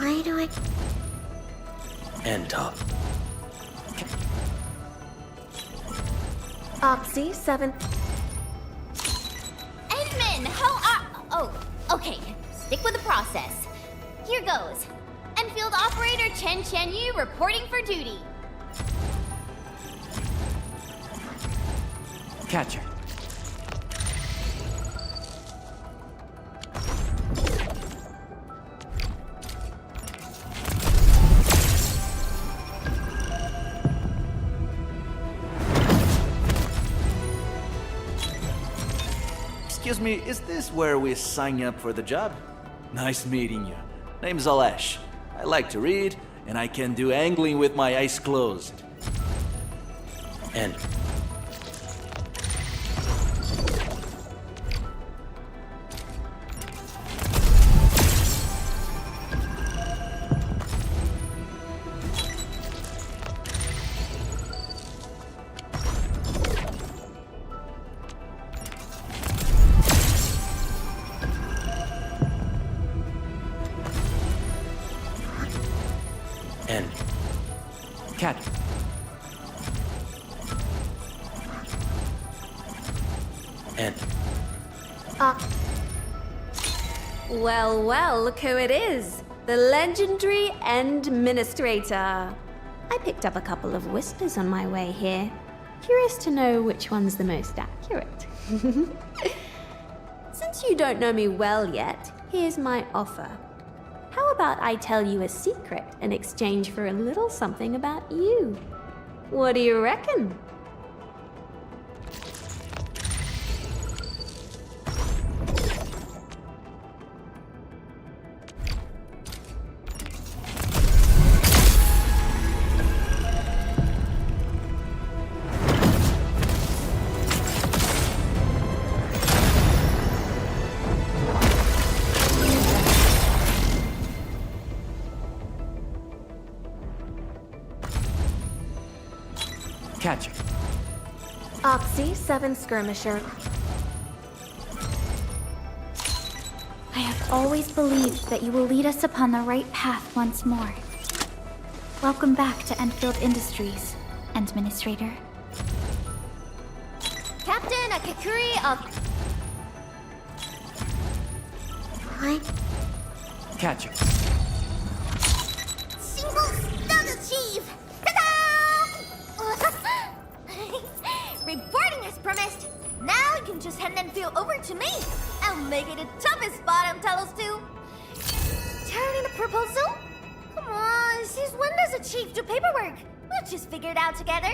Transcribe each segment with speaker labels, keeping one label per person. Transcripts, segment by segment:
Speaker 1: Why do I...
Speaker 2: End top.
Speaker 1: Oxy 7...
Speaker 3: Edmund, how are... Oh, okay. Stick with the process. Here goes. Enfield operator Chen Yu reporting for duty.
Speaker 2: Catcher.
Speaker 4: Excuse me, is this where we sign up for the job? Nice meeting you. Name's Alesh. I like to read, and I can do angling with my eyes closed.
Speaker 2: End. End. Cat. End.
Speaker 1: Well, well, look who it is. The legendary Endministrator. I picked up a couple of whispers on my way here. Curious to know which one's the most accurate. Since you don't know me well yet, here's my offer. How about I tell you a secret in exchange for a little something about you? What do you reckon?
Speaker 2: Catcher.
Speaker 1: Oxy 7 Skirmisher.
Speaker 5: I have always believed that you will lead us upon the right path once more. Welcome back to Endfield Industries, Administrator.
Speaker 3: Captain Akakuri of...
Speaker 1: What?
Speaker 2: Catcher.
Speaker 3: Single stun achieved! Ta-da! Reporting as promised. Now you can just hand Enfield over to me. I'll make it the toughest spot on Talos 2. Turn in a proposal? Come on, since when does a chief do paperwork? We'll just figure it out together.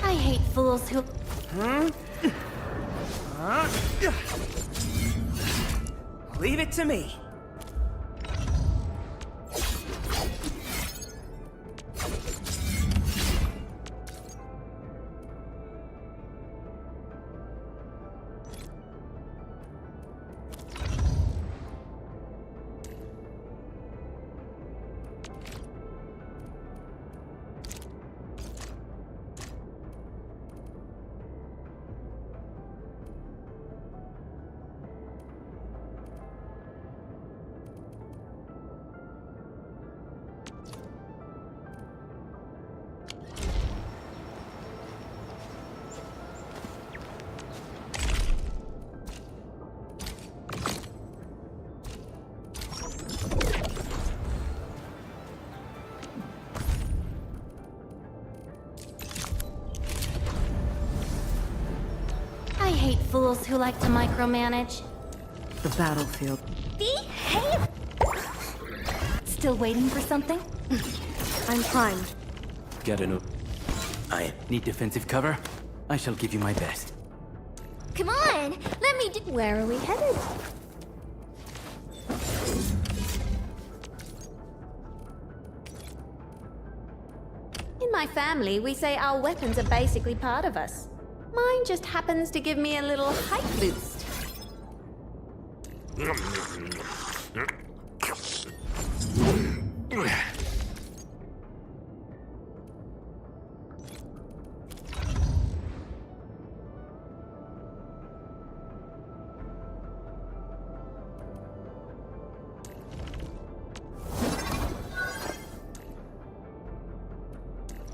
Speaker 1: I hate fools who...
Speaker 6: Leave it to me.
Speaker 1: I hate fools who like to micromanage.
Speaker 6: The battlefield.
Speaker 3: Behave!
Speaker 5: Still waiting for something?
Speaker 6: I'm primed.
Speaker 2: Get a new. I need defensive cover. I shall give you my best.
Speaker 3: Come on, let me do.
Speaker 1: Where are we headed? In my family, we say our weapons are basically part of us. Mine just happens to give me a little height boost.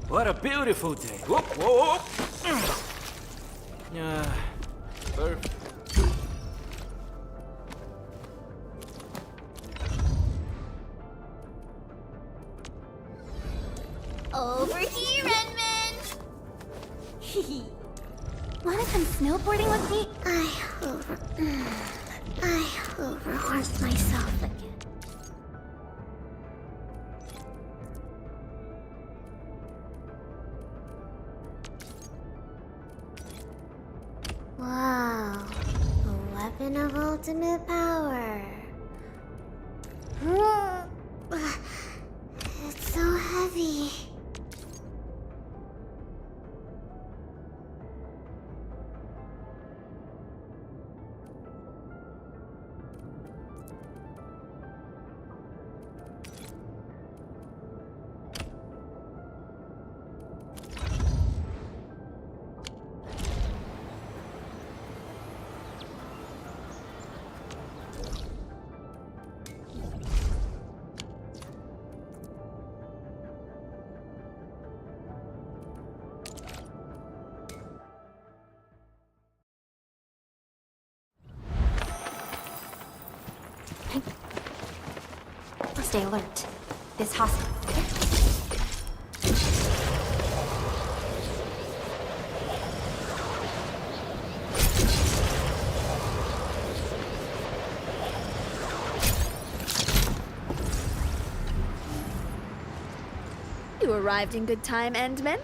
Speaker 2: What a beautiful day. Whoop, whoop. Yeah, perfect.
Speaker 3: Over here, Edmund!
Speaker 5: Wanna come snowboarding with me?
Speaker 3: I overworked myself again. weapon of ultimate power. It's so heavy.
Speaker 5: Stay alert. This hospital.
Speaker 1: You arrived in good time, Endman.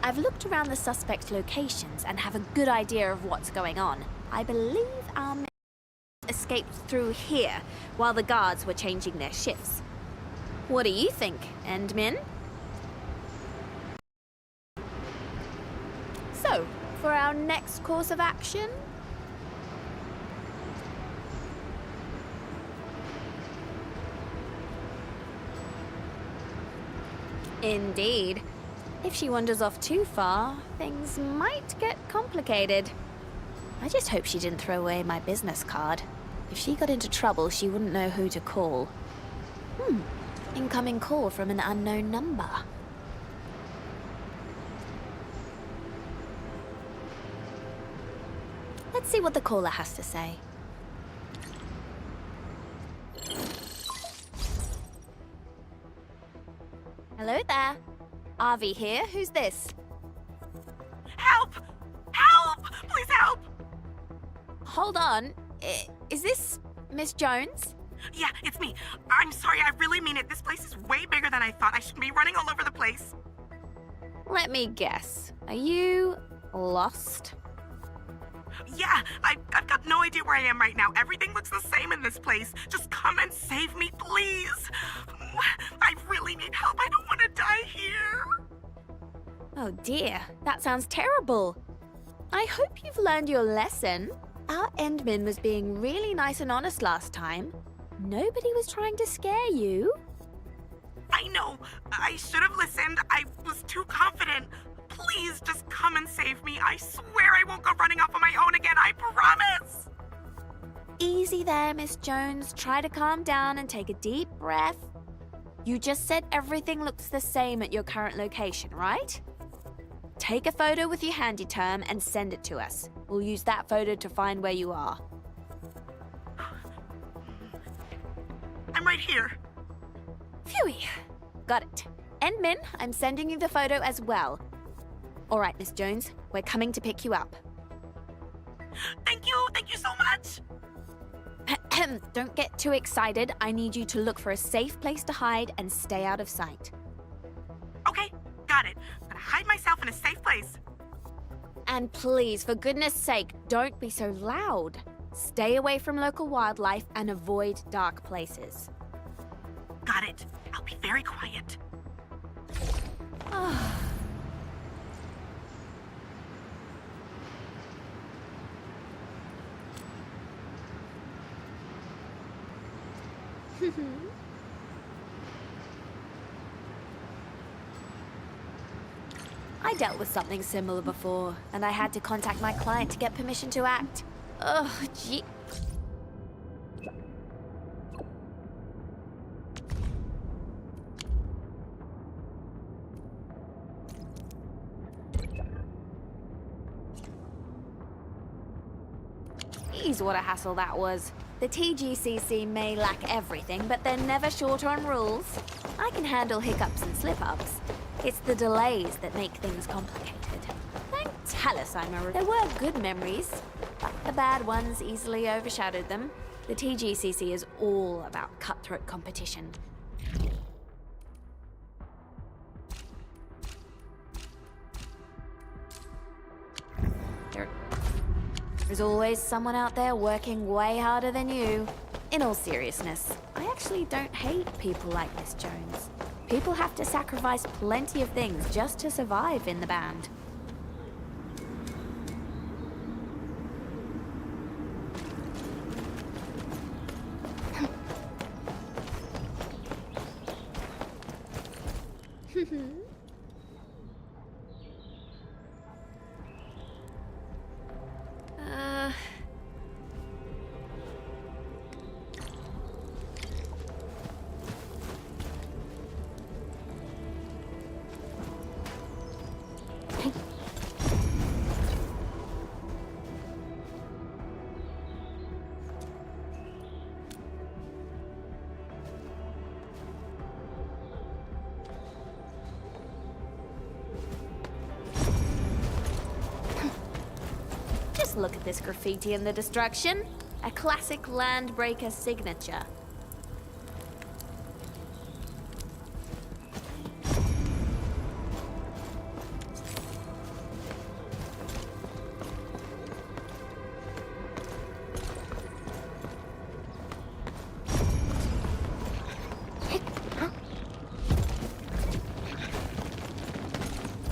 Speaker 1: I've looked around the suspect locations and have a good idea of what's going on. I believe our men escaped through here while the guards were changing their shifts. What do you think, Endman? So, for our next course of action? Indeed. If she wanders off too far, things might get complicated. I just hope she didn't throw away my business card. If she got into trouble, she wouldn't know who to call. Incoming call from an unknown number. Let's see what the caller has to say. Hello there. Avi here. Who's this?
Speaker 7: Help! Help! Please help!
Speaker 1: Hold on. Is this Miss Jones?
Speaker 7: Yeah, it's me. I'm sorry, I really mean it. This place is way bigger than I thought. I shouldn't be running all over the place.
Speaker 1: Let me guess. Are you lost?
Speaker 7: Yeah, I've got no idea where I am right now. Everything looks the same in this place. Just come and save me, please. I really need help. I don't want to die here.
Speaker 1: Oh dear, that sounds terrible. I hope you've learned your lesson. Our Endman was being really nice and honest last time. Nobody was trying to scare you.
Speaker 7: I know. I should have listened. I was too confident. Please just come and save me. I swear I won't go running off on my own again. I promise.
Speaker 1: Easy there, Miss Jones. Try to calm down and take a deep breath. You just said everything looks the same at your current location, right? Take a photo with your handy term and send it to us. We'll use that photo to find where you are.
Speaker 7: I'm right here.
Speaker 1: Phew! Got it. Endman, I'm sending you the photo as well. All right, Miss Jones, we're coming to pick you up.
Speaker 7: Thank you so much.
Speaker 1: Don't get too excited. I need you to look for a safe place to hide and stay out of sight.
Speaker 7: Okay, got it. I'm gonna hide myself in a safe place.
Speaker 1: And please, for goodness sake, don't be so loud. Stay away from local wildlife and avoid dark places.
Speaker 7: Got it. I'll be very quiet.
Speaker 1: I dealt with something similar before, and I had to contact my client to get permission to act. Ugh, gee. Geez, what a hassle that was. The TGCC may lack everything, but they're never short on rules. I can handle hiccups and slip-ups. It's the delays that make things complicated. Thank Talus there were good memories, but the bad ones easily overshadowed them. The TGCC is all about cutthroat competition. There's always someone out there working way harder than you. In all seriousness, I actually don't hate people like Miss Jones. People have to sacrifice plenty of things just to survive in the band. Just look at this graffiti in the destruction. A classic Landbreaker signature.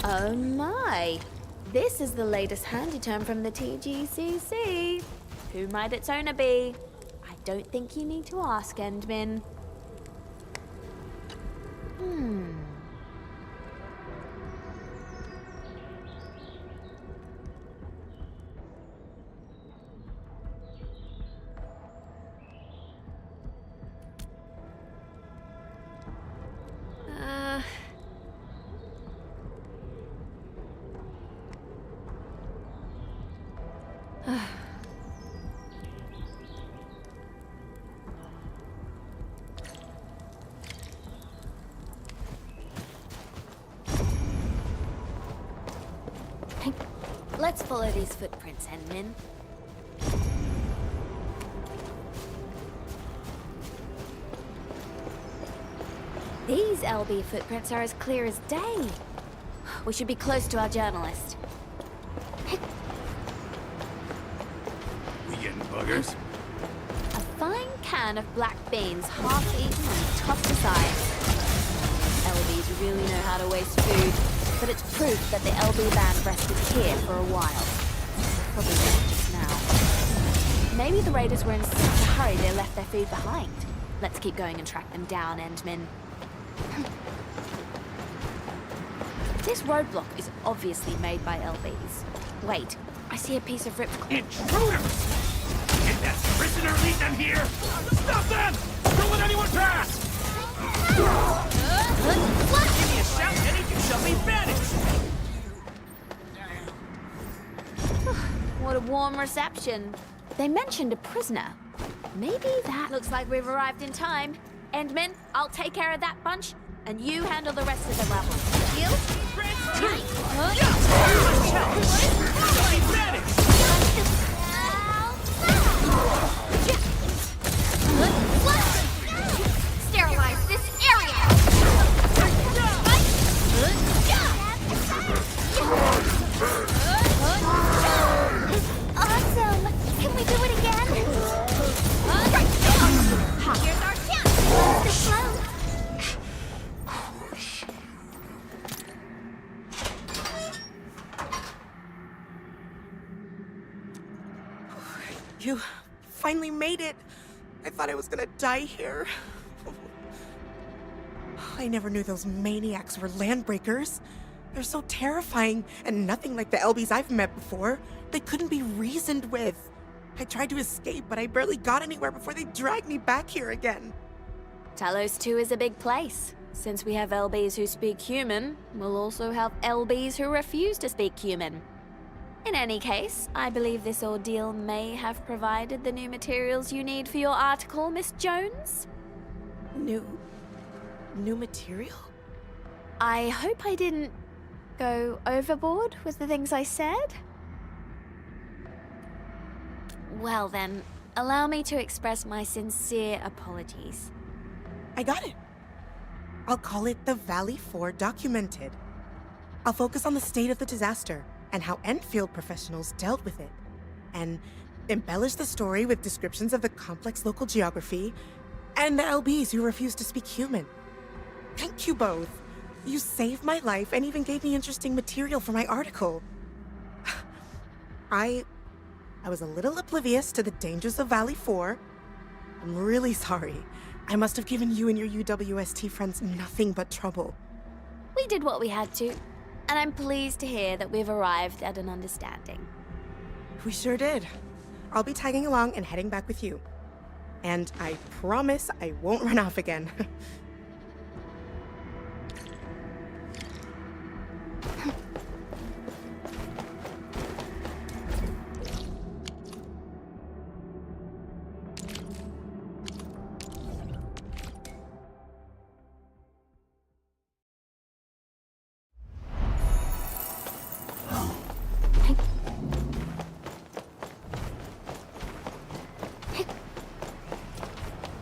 Speaker 1: Oh my! This is the latest handy term from the TGCC. Who might its owner be? I don't think you need to ask, Endmin. Let's follow these footprints, Endmin. These LB footprints are as clear as day. We should be close to our journalist.
Speaker 2: We getting buggers?
Speaker 1: A fine can of black beans, half eaten and tossed aside. LBs really know how to waste food, but it's proof that the LB band rested here for a while. Probably not just now. Maybe the raiders were in such a hurry they left their food behind. Let's keep going and track them down, Endmin. This roadblock is obviously made by LBs. Wait, I see a piece of ripped cloth.
Speaker 2: Intruders! Get that prisoner, lead them here! Stop them! Don't let anyone pass!
Speaker 6: Give me a shout, and you shall be banished!
Speaker 1: What a warm reception. They mentioned a prisoner. Maybe that looks like we've arrived in time. Endmin, I'll take care of that bunch, and you handle the rest of the rabble. Deal?
Speaker 3: Sterilize this area! Awesome! Can we do it again? Here's our chance! This slow.
Speaker 7: You finally made it. I thought I was gonna die here. I never knew those maniacs were landbreakers. They're so terrifying and nothing like the LBs I've met before. They couldn't be reasoned with. I tried to escape, but I barely got anywhere before they dragged me back here again.
Speaker 1: Talos 2 is a big place. Since we have LBs who speak human, we'll also have LBs who refuse to speak human. In any case, I believe this ordeal may have provided the new materials you need for your article, Miss Jones.
Speaker 7: New material?
Speaker 1: I hope I didn't go overboard with the things I said. Well then, allow me to express my sincere apologies.
Speaker 7: I got it. I'll call it the Valley 4 Documented. I'll focus on the state of the disaster and how Endfield professionals dealt with it. and embellish the story with descriptions of the complex local geography and the LBs who refuse to speak human. Thank you both. You saved my life and even gave me interesting material for my article. I was a little oblivious to the dangers of Valley 4. I'm really sorry. I must have given you and your UWST friends nothing but trouble.
Speaker 1: We did what we had to, and I'm pleased to hear that we've arrived at an understanding.
Speaker 7: We sure did. I'll be tagging along and heading back with you. And I promise I won't run off again.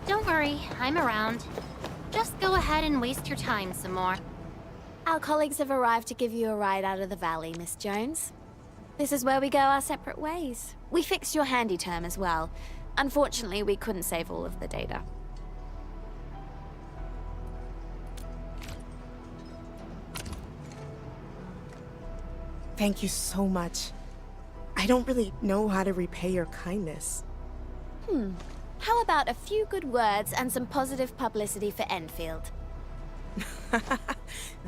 Speaker 8: Don't worry, I'm around. Just go ahead and waste your time some more.
Speaker 1: Our colleagues have arrived to give you a ride out of the valley, Miss Jones. This is where we go our separate ways. We fixed your handy term as well. Unfortunately, we couldn't save all of the data.
Speaker 7: Thank you so much. I don't really know how to repay your kindness.
Speaker 1: How about a few good words and some positive publicity for Endfield?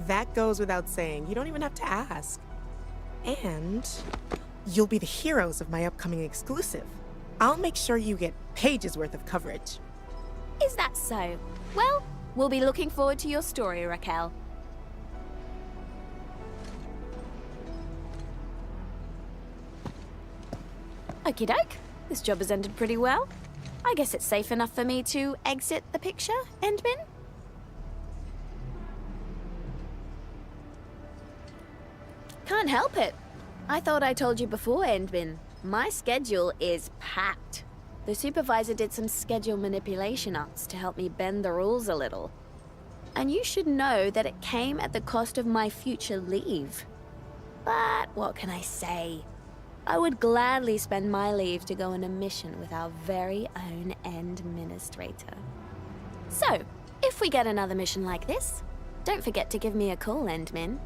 Speaker 7: That goes without saying. You don't even have to ask. And you'll be the heroes of my upcoming exclusive. I'll make sure you get pages worth of coverage.
Speaker 1: Is that so? Well, we'll be looking forward to your story, Raquel. Okie doke. This job has ended pretty well. I guess it's safe enough for me to exit the picture, Endbin? Can't help it. I thought I told you before, Endbin. My schedule is packed. The supervisor did some schedule manipulation arts to help me bend the rules a little. And you should know that it came at the cost of my future leave. But what can I say? I would gladly spend my leave to go on a mission with our very own Endministrator. So, if we get another mission like this, don't forget to give me a call, Endmin.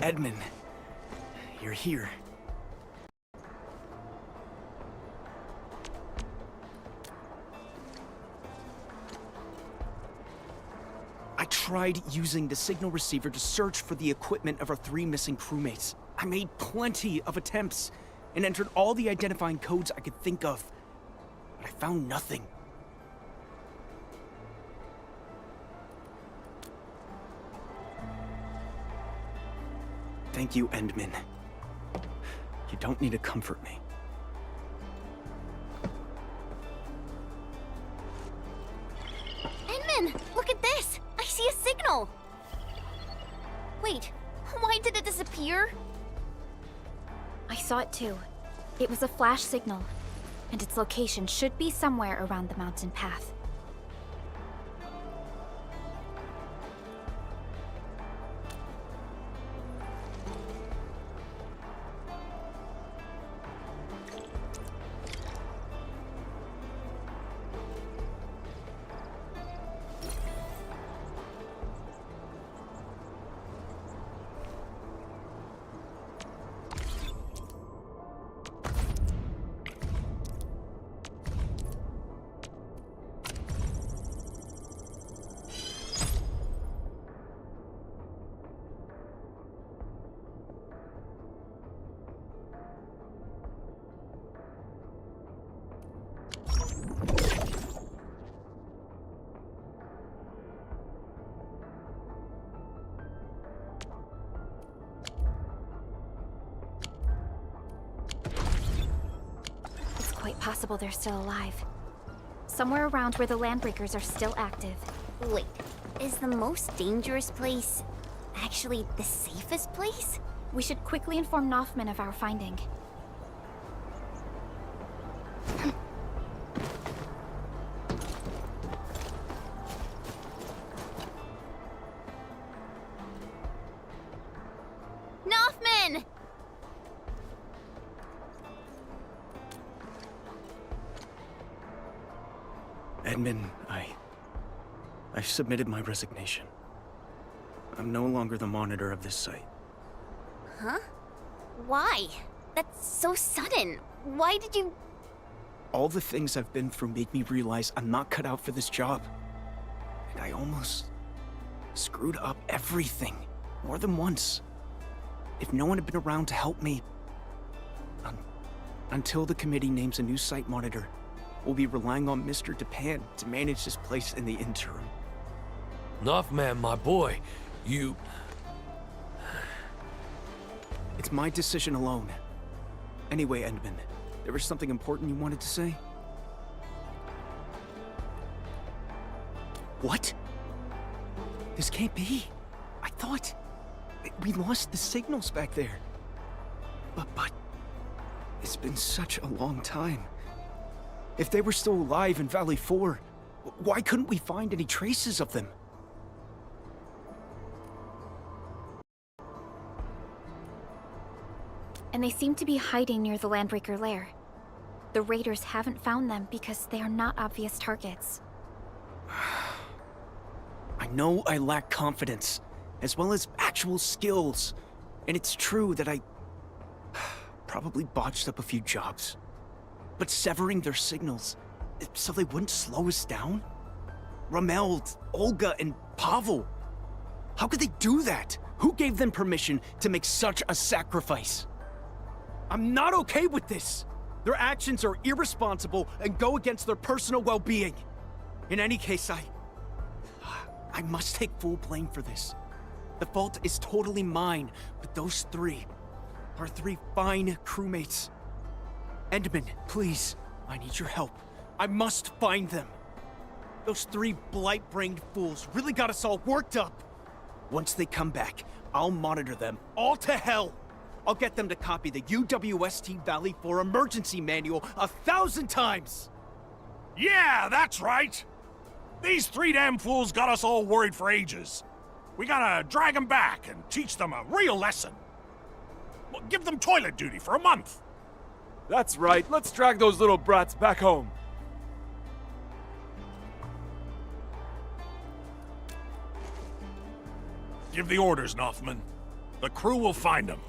Speaker 6: Edmund, you're here. I tried using the signal receiver to search for the equipment of our 3 missing crewmates. I made plenty of attempts and entered all the identifying codes I could think of, but I found nothing. Thank you, Endman. You don't need to comfort me.
Speaker 3: Inman, look at this! I see a signal! Wait, why did it disappear?
Speaker 5: I saw it too. It was a flash signal, and its location should be somewhere around the mountain path. Quite possible they're still alive. Somewhere around where the Landbreakers are still active.
Speaker 3: Wait, is the most dangerous place actually the safest place?
Speaker 5: We should quickly inform Noffman of our finding.
Speaker 3: Noffman!
Speaker 6: Edmund, I've submitted my resignation. I'm no longer the monitor of this site.
Speaker 3: Huh? Why? That's so sudden. Why did you...
Speaker 6: All the things I've been through made me realize I'm not cut out for this job. And I almost screwed up everything, more than once. If no one had been around to help me, until the committee names a new site monitor, we'll be relying on Mr. Japan to manage this place in the interim.
Speaker 2: Noffman, my boy, you...
Speaker 6: It's my decision alone. Anyway, Endman, there was something important you wanted to say? What? This can't be. I thought... we lost the signals back there. But... it's been such a long time. If they were still alive in Valley 4, why couldn't we find any traces of them?
Speaker 5: And they seem to be hiding near the Landbreaker lair. The raiders haven't found them because they are not obvious targets.
Speaker 6: I know I lack confidence, as well as actual skills. And it's true that I probably botched up a few jobs. But severing their signals, so they wouldn't slow us down? Rameld, Olga, and Pavel. How could they do that? Who gave them permission to make such a sacrifice? I'm not okay with this. Their actions are irresponsible and go against their personal well-being. In any case, I must take full blame for this. The fault is totally mine, but those 3 are 3 fine crewmates. Endman, please, I need your help. I must find them. Those 3 blight-brained fools really got us all worked up. Once they come back, I'll monitor them all to hell. I'll get them to copy the UWST Valley 4 emergency manual 1,000 times.
Speaker 2: Yeah, that's right. These 3 damn fools got us all worried for ages. We gotta drag them back and teach them a real lesson. Well, give them toilet duty for a month.
Speaker 9: That's right, let's drag those little brats back home.
Speaker 2: Give the orders, Noffman. The crew will find them.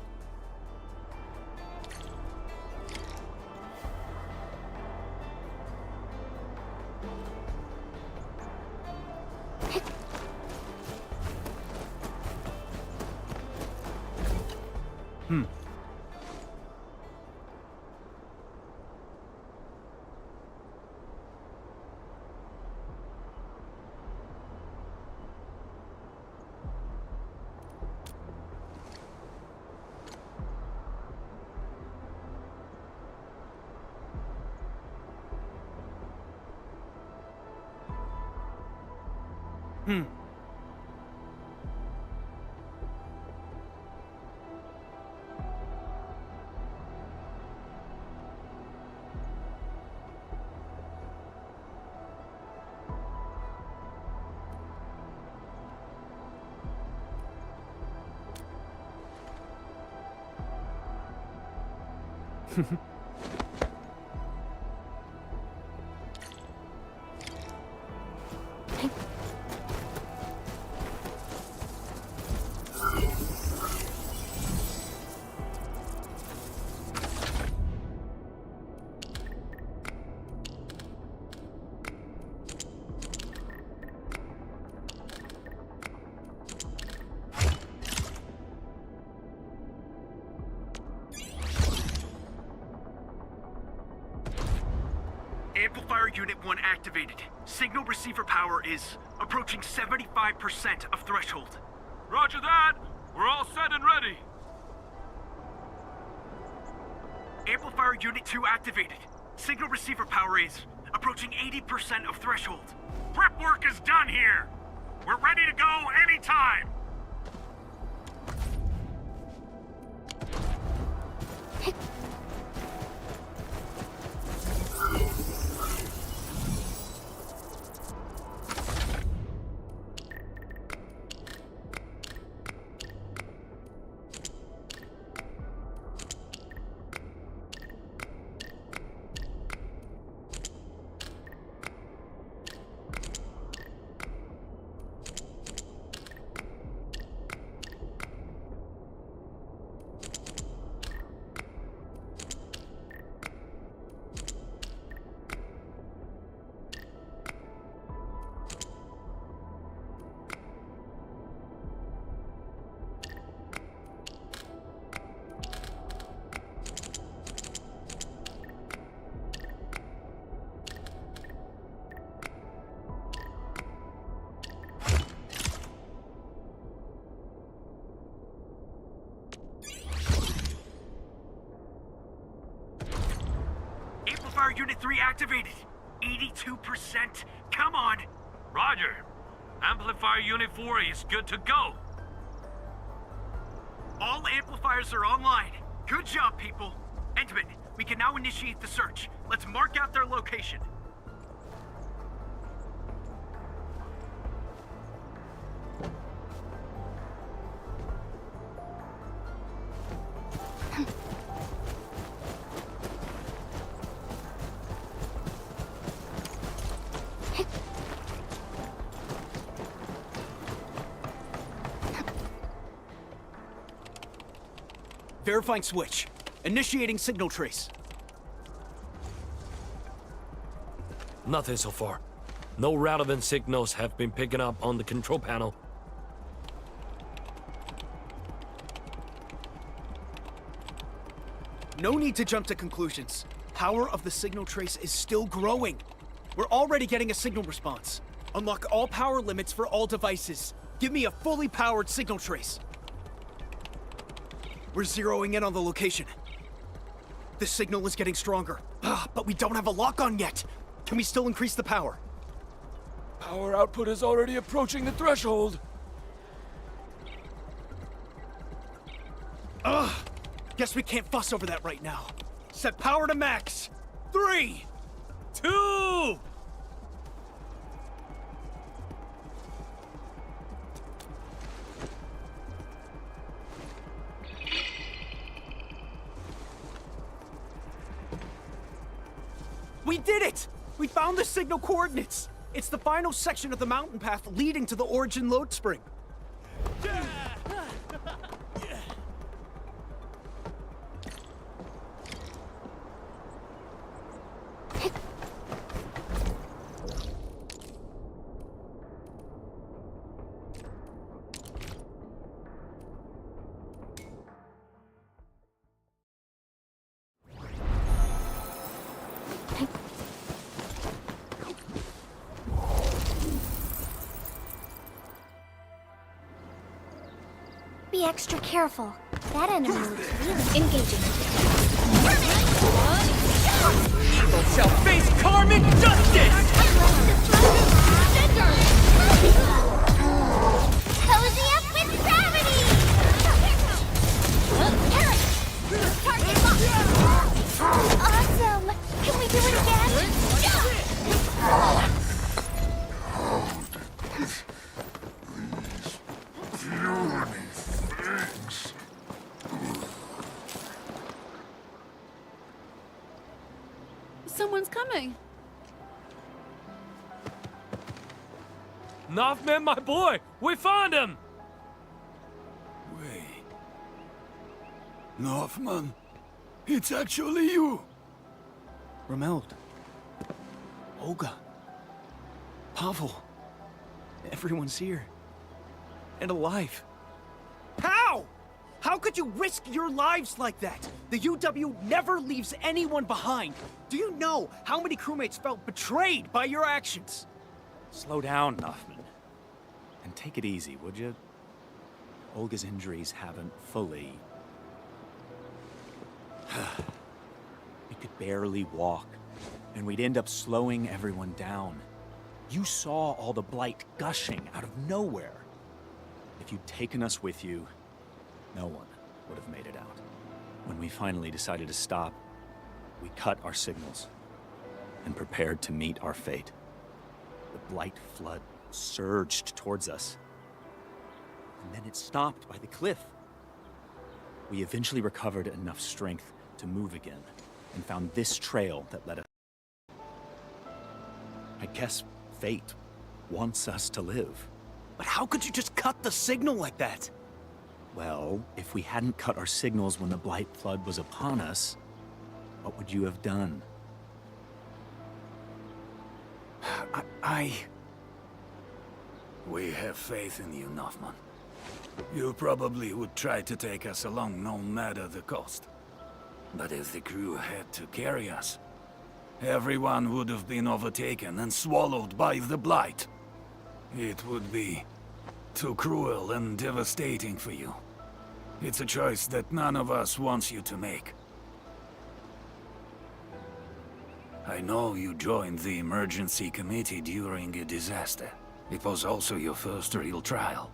Speaker 10: Amplifier Unit 1 activated. Signal receiver power is approaching 75% of threshold.
Speaker 9: Roger that! We're all set and ready!
Speaker 10: Amplifier Unit 2 activated. Signal receiver power is approaching 80% of threshold.
Speaker 2: Prep work is done here. We're ready to go anytime.
Speaker 10: Amplifier Unit 3 activated. 82%. Come on.
Speaker 9: Roger. Amplifier Unit 4 is good to go.
Speaker 10: All amplifiers are online. Good job, people. Endman, we can now initiate the search. Let's mark out their location.
Speaker 6: Verifying switch. Initiating signal trace.
Speaker 11: Nothing so far. No relevant signals have been picking up on the control panel.
Speaker 6: No need to jump to conclusions. Power of the signal trace is still growing. We're already getting a signal response. Unlock all power limits for all devices. Give me a fully powered signal trace. We're zeroing in on the location. The signal is getting stronger. But we don't have a lock-on yet. Can we still increase the power?
Speaker 9: Power output is already approaching the threshold.
Speaker 6: Guess we can't fuss over that right now. Set power to max. 3, 2... We did it! We found the signal coordinates! It's the final section of the mountain path leading to the origin load spring.
Speaker 3: Be extra careful. That enemy looks really
Speaker 5: Engaging.
Speaker 6: Evil shall face karmic justice!
Speaker 3: cozy up with gravity! Target locked! Awesome! Can we do it again?
Speaker 12: Someone's coming.
Speaker 11: Northman, my boy! We found him!
Speaker 2: Wait. Northman, it's actually you.
Speaker 6: Romeld. Olga. Pavel. Everyone's here. And alive. How? How could you risk your lives like that? The UW never leaves anyone behind. Do you know how many crewmates felt betrayed by your actions?
Speaker 13: Slow down, Northman. And take it easy, would you? Olga's injuries haven't fully... We could barely walk, and we'd end up slowing everyone down. You saw all the blight gushing out of nowhere. If you'd taken us with you, no one would have made it out. When we finally decided to stop, we cut our signals and prepared to meet our fate. The blight flood surged towards us, and then it stopped by the cliff. We eventually recovered enough strength to move again and found this trail that led us. I guess fate wants us to live.
Speaker 6: But how could you just cut the signal like that?
Speaker 13: Well, if we hadn't cut our signals when the blight flood was upon us, what would you have done?
Speaker 2: We have faith in you, Northman. You probably would try to take us along no matter the cost. But if the crew had to carry us, everyone would have been overtaken and swallowed by the blight. It would be too cruel and devastating for you. It's a choice that none of us wants you to make. I know you joined the emergency committee during a disaster. It was also your first real trial.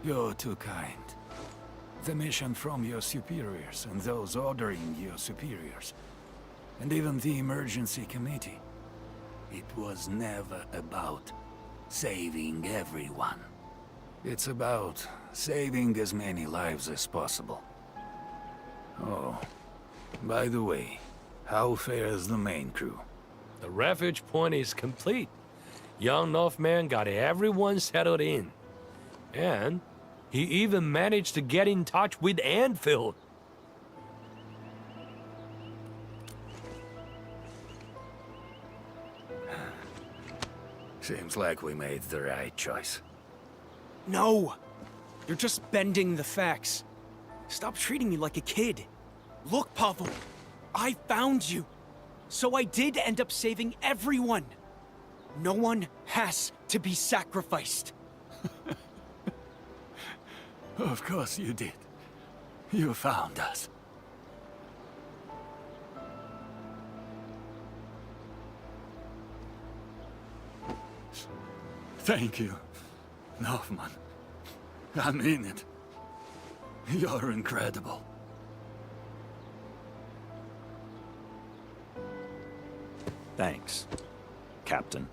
Speaker 2: You're too kind. The mission from your superiors and those ordering your superiors, and even the emergency committee, it was never about saving everyone. It's about saving as many lives as possible. Oh, by the way, how fares the main crew?
Speaker 11: The refuge point is complete. Young Northman got everyone settled in. And he even managed to get in touch with Endfield.
Speaker 2: Seems like we made the right choice.
Speaker 6: No! You're just bending the facts. Stop treating me like a kid. Look, Pavel, I found you. So I did end up saving everyone. No one has to be sacrificed.
Speaker 2: Of course you did. You found us. Thank you, Northman. I mean it. You're incredible.
Speaker 13: Thanks, Captain.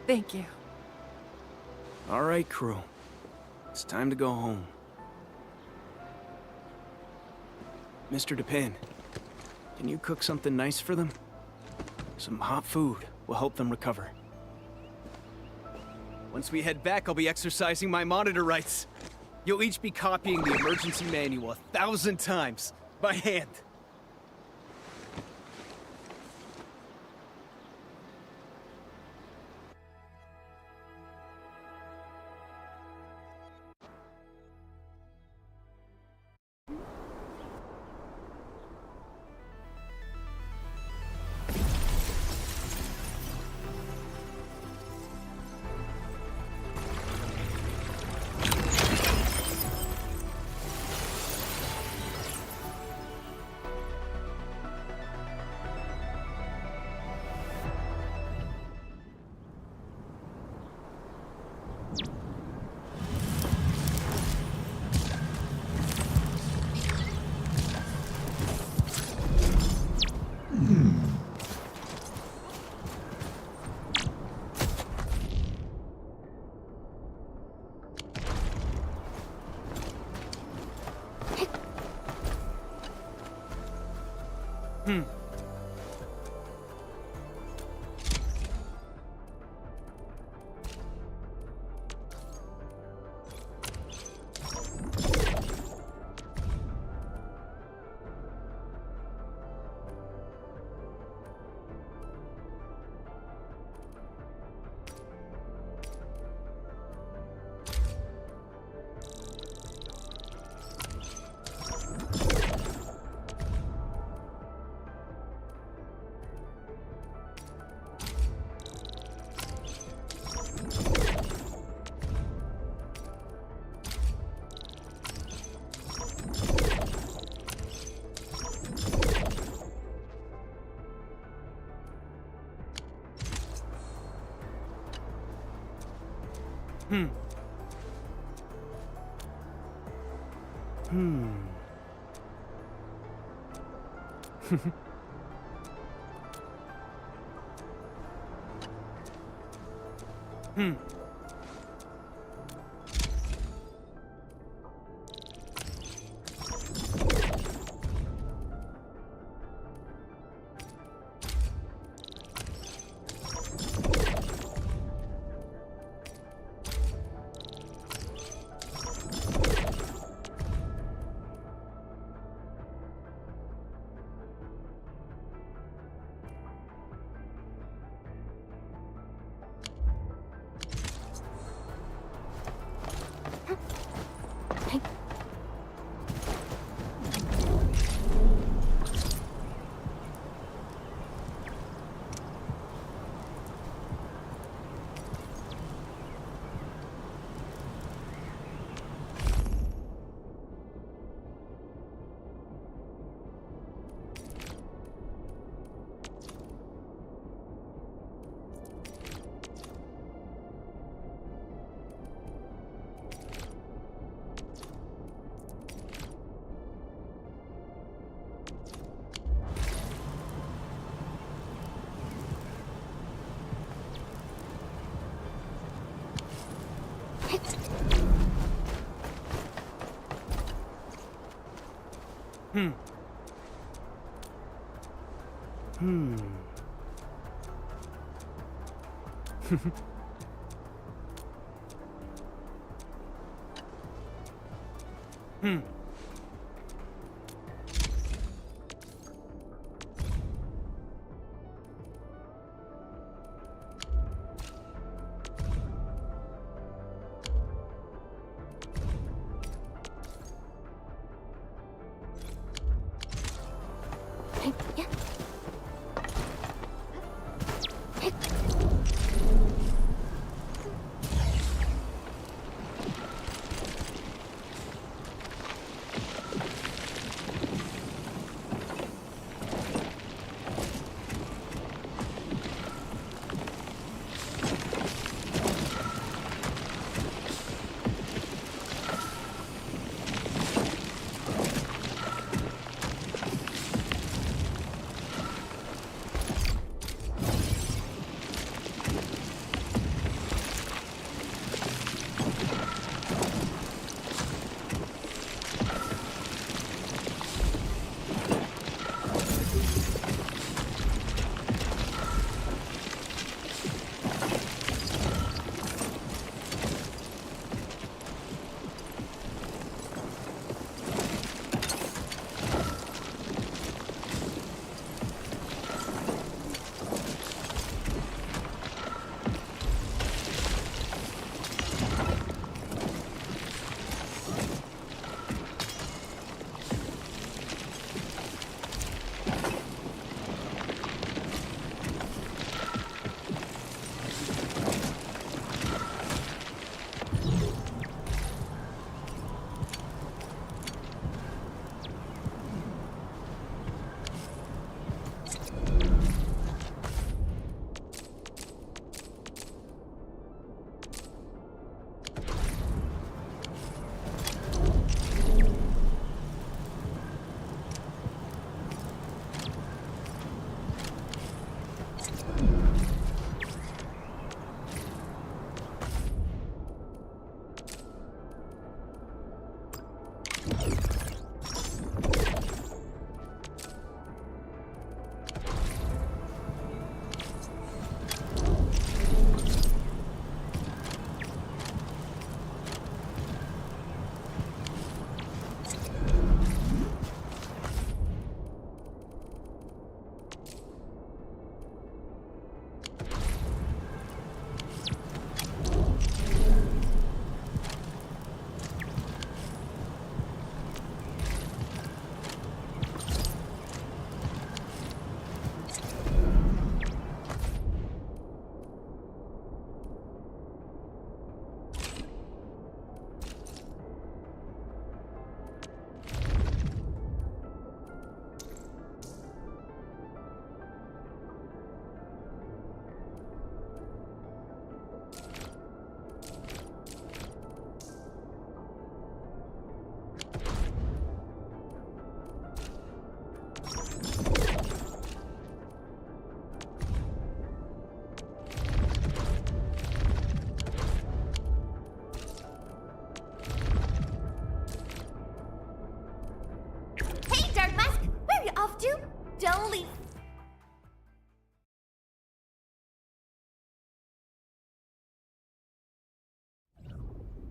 Speaker 12: Thank you.
Speaker 6: All right, crew. It's time to go home. Mr. Dupin, can you cook something nice for them? Some hot food will help them recover. Once we head back, I'll be exercising my monitor rights. You'll each be copying the emergency manual 1,000 times, by hand.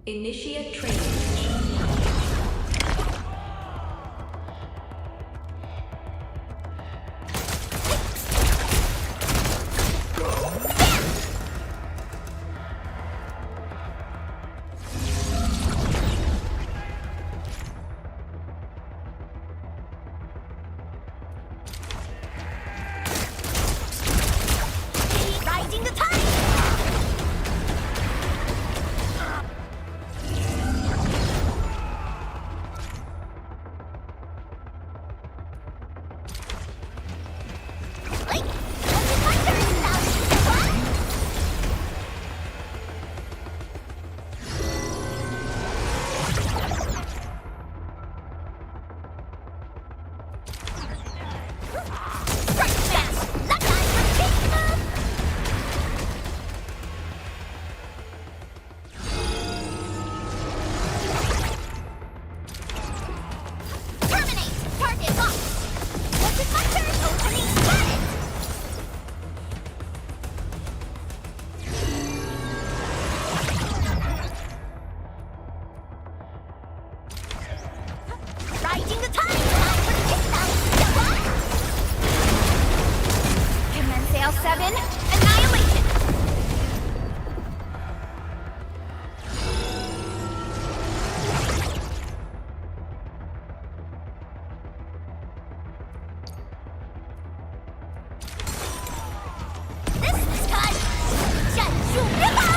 Speaker 14: Initiate training.
Speaker 3: Riding the tide! Riding the tide! Command Sail 7, Annihilation! This time! Shanju River!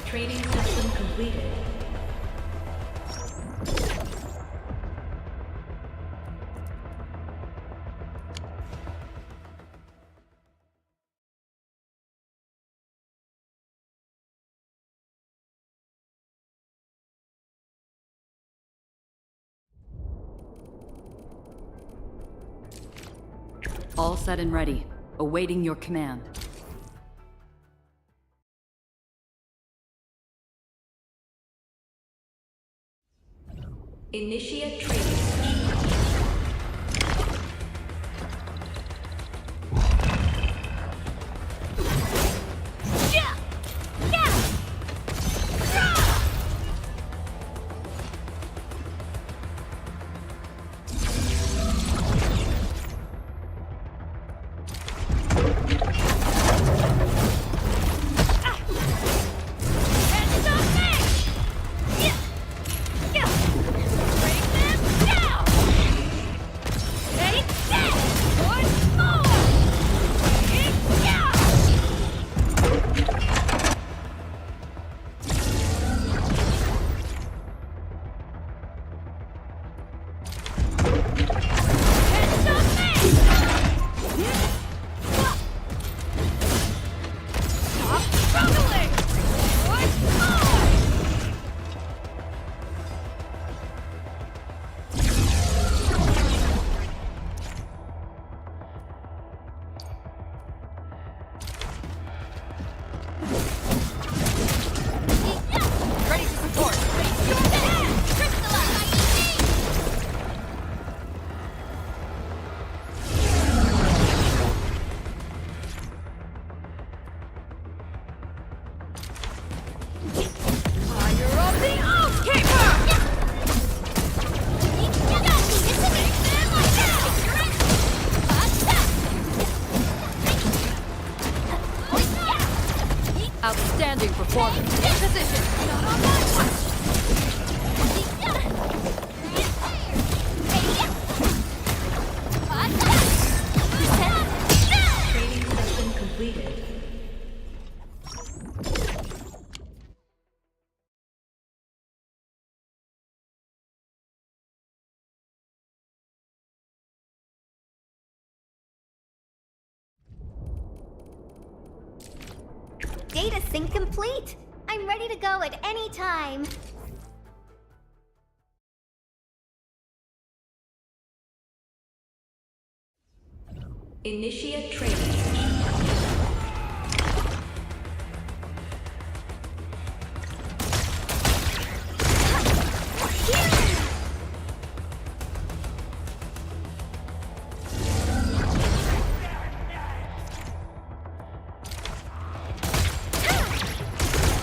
Speaker 14: Training session completed.
Speaker 15: All set and ready. Awaiting your command.
Speaker 14: Initiate training session.
Speaker 3: Yeah!
Speaker 12: Squadron, in position. Not on that one.
Speaker 14: Training session completed.
Speaker 3: Data sync complete. I'm ready to go at any time.
Speaker 14: Initiate training session.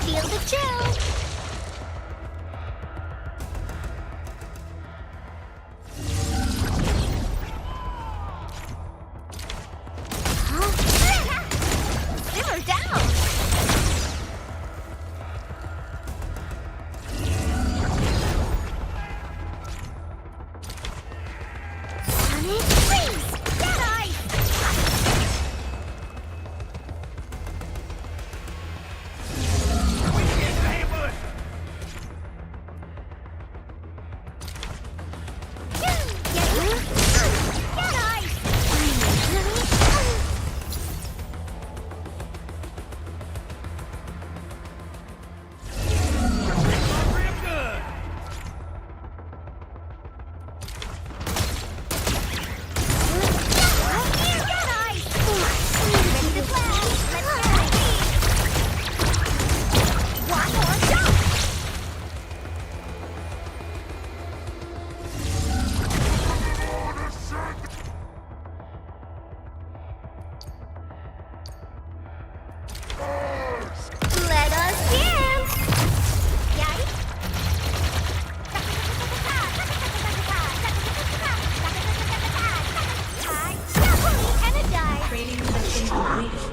Speaker 3: Feel the chill. Simmer down. Sonic freeze. Dead eye. Let us dance! Yay! I shall fully energize!
Speaker 14: Training session completed.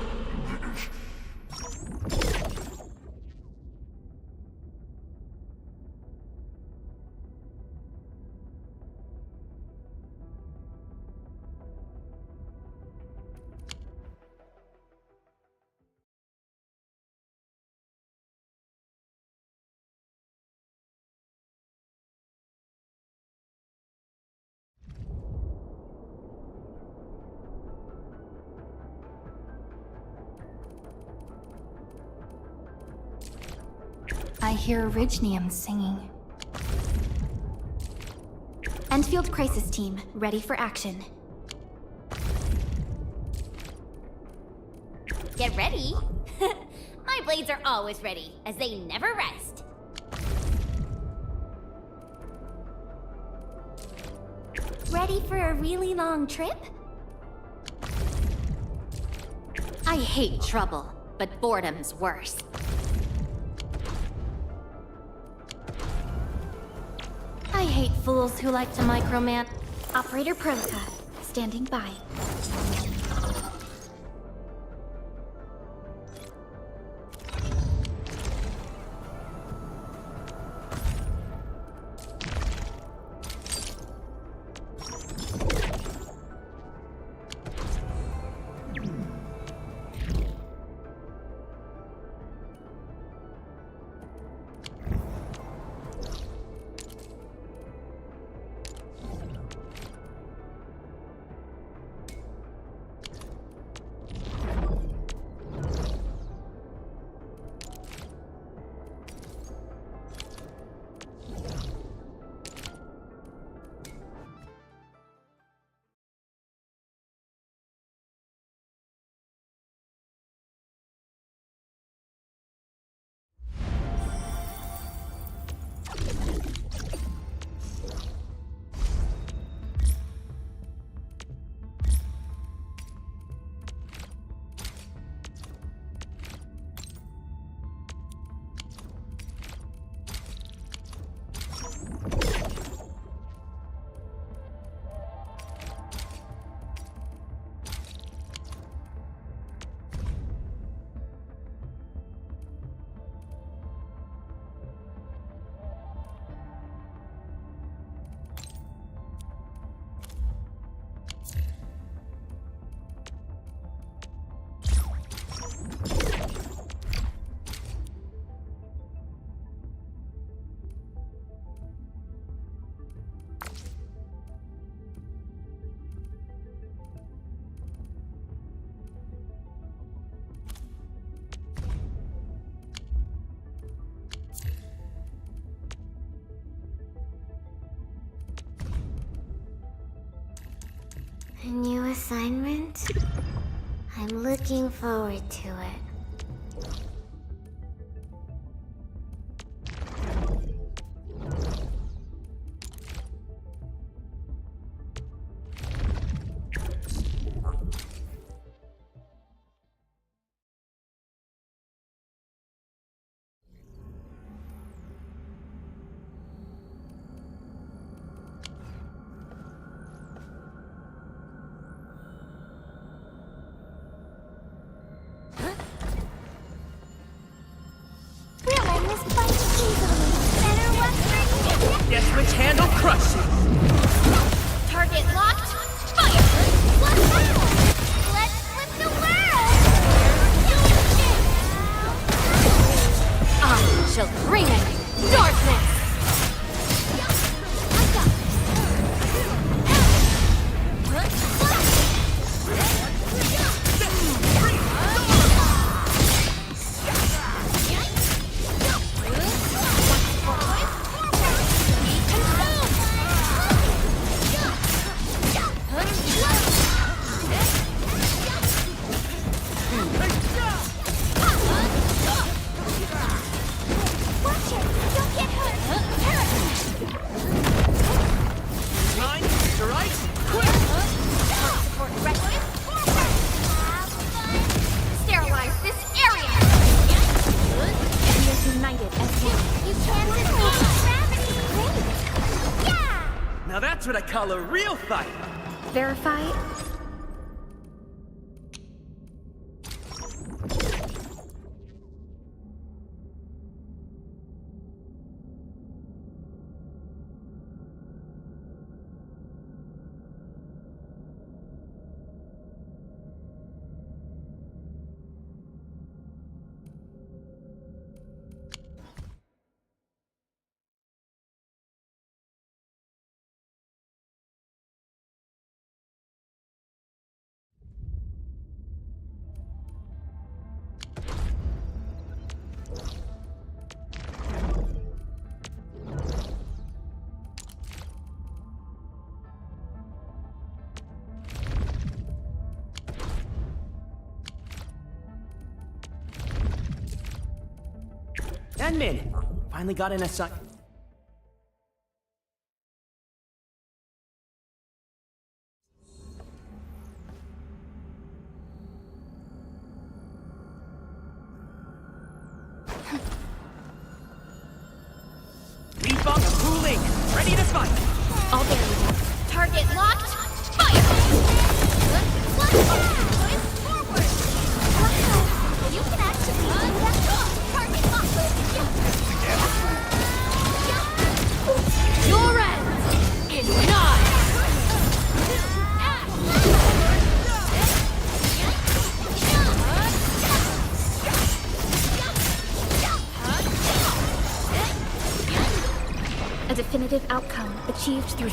Speaker 5: I hear Orignium singing. Endfield Crisis Team, ready for action.
Speaker 3: Get ready! My blades are always ready, as they never rest. Ready for a really long trip?
Speaker 8: I hate trouble, but boredom's worse.
Speaker 5: I hate fools who like to microman. Operator Prolica, standing by.
Speaker 3: assignment? I'm looking forward to it. We'll end this fight easily. Better watch for
Speaker 10: Guess which hand will crush you.
Speaker 3: target locked. Fire! What's that? Let's flip the world!
Speaker 8: I shall bring it darkness!
Speaker 3: Watch it! Don't get hurt!
Speaker 10: Mine, you're right. Quick!
Speaker 3: Support ready. Sterilize this area!
Speaker 5: We are united as one.
Speaker 3: You can't defeat gravity! Great! Yeah!
Speaker 10: Now that's what I call a real fight.
Speaker 5: Verify.
Speaker 10: Admin, finally got an assignment. Rebuff cooling, ready to fight.
Speaker 3: All there we go. Target locked. Fire! Forward! Wow! You can actually do that. Target locked.
Speaker 8: Your end is nigh!
Speaker 5: A definitive outcome achieved through.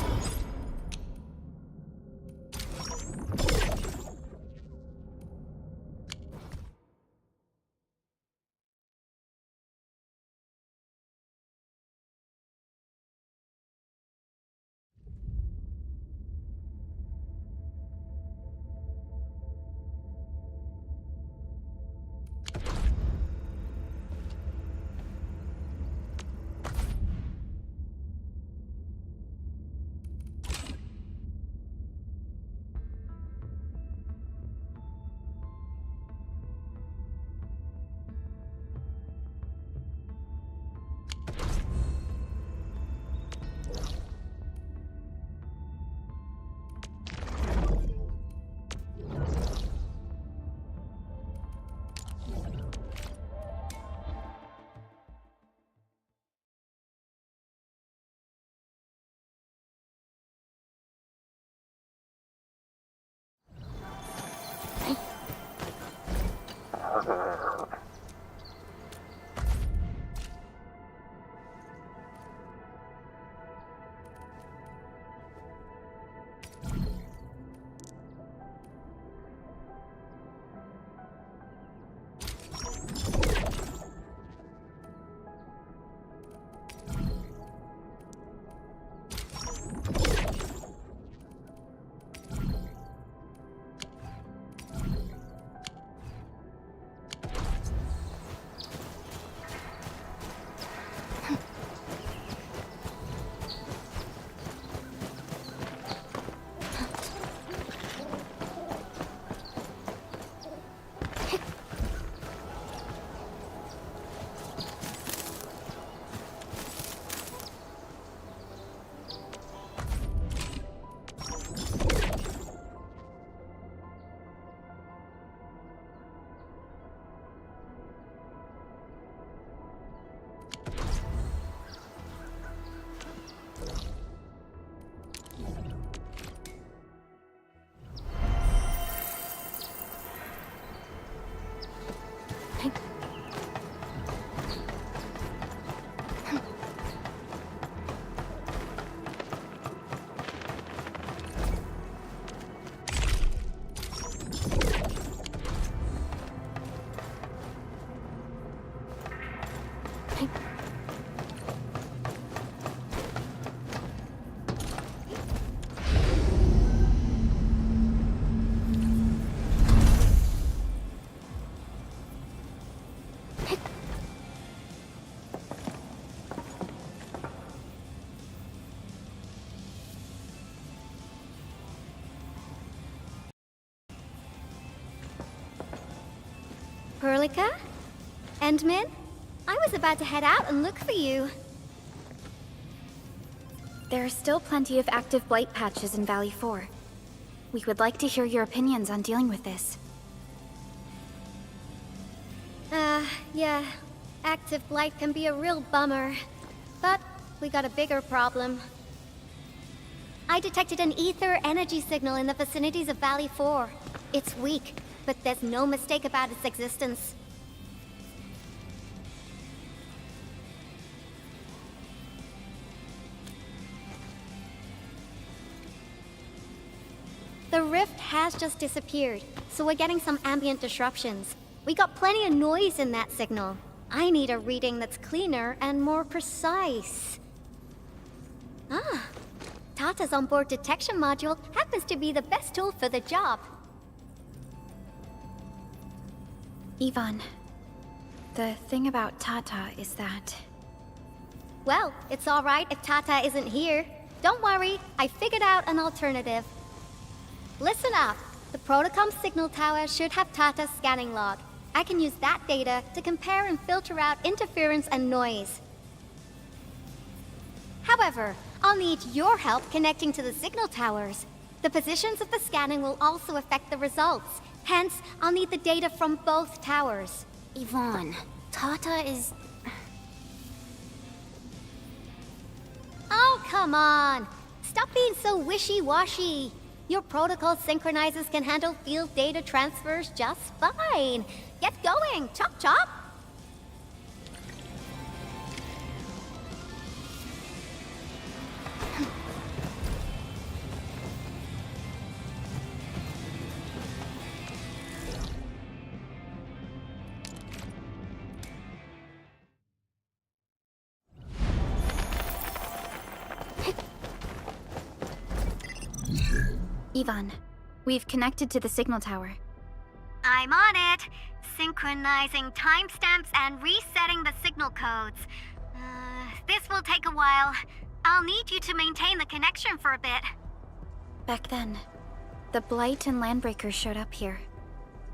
Speaker 3: Perlica? Endmin? I was about to head out and look for you.
Speaker 5: There are still plenty of active blight patches in Valley 4. We would like to hear your opinions on dealing with this.
Speaker 3: Yeah. Active blight can be a real bummer. But we got a bigger problem. I detected an ether energy signal in the vicinities of Valley 4. It's weak, but there's no mistake about its existence. The rift has just disappeared, so we're getting some ambient disruptions. We got plenty of noise in that signal. I need a reading that's cleaner and more precise. Ah, Tata's onboard detection module happens to be the best tool for the job.
Speaker 5: Yvonne, the thing about Tata is that...
Speaker 3: Well, it's alright if Tata isn't here. Don't worry, I figured out an alternative. Listen up. The Protocom signal tower should have Tata's scanning log. I can use that data to compare and filter out interference and noise. However, I'll need your help connecting to the signal towers. The positions of the scanning will also affect the results. Hence, I'll need the data from both towers.
Speaker 8: Yvonne, Tata is...
Speaker 3: Oh, come on! Stop being so wishy-washy! Your protocol synchronizers can handle field data transfers just fine. Get going, chop chop!
Speaker 5: Yvonne, we've connected to the signal tower.
Speaker 3: I'm on it. Synchronizing timestamps and resetting the signal codes. This will take a while. I'll need you to maintain the connection for a bit.
Speaker 5: Back then, the Blight and Landbreakers showed up here.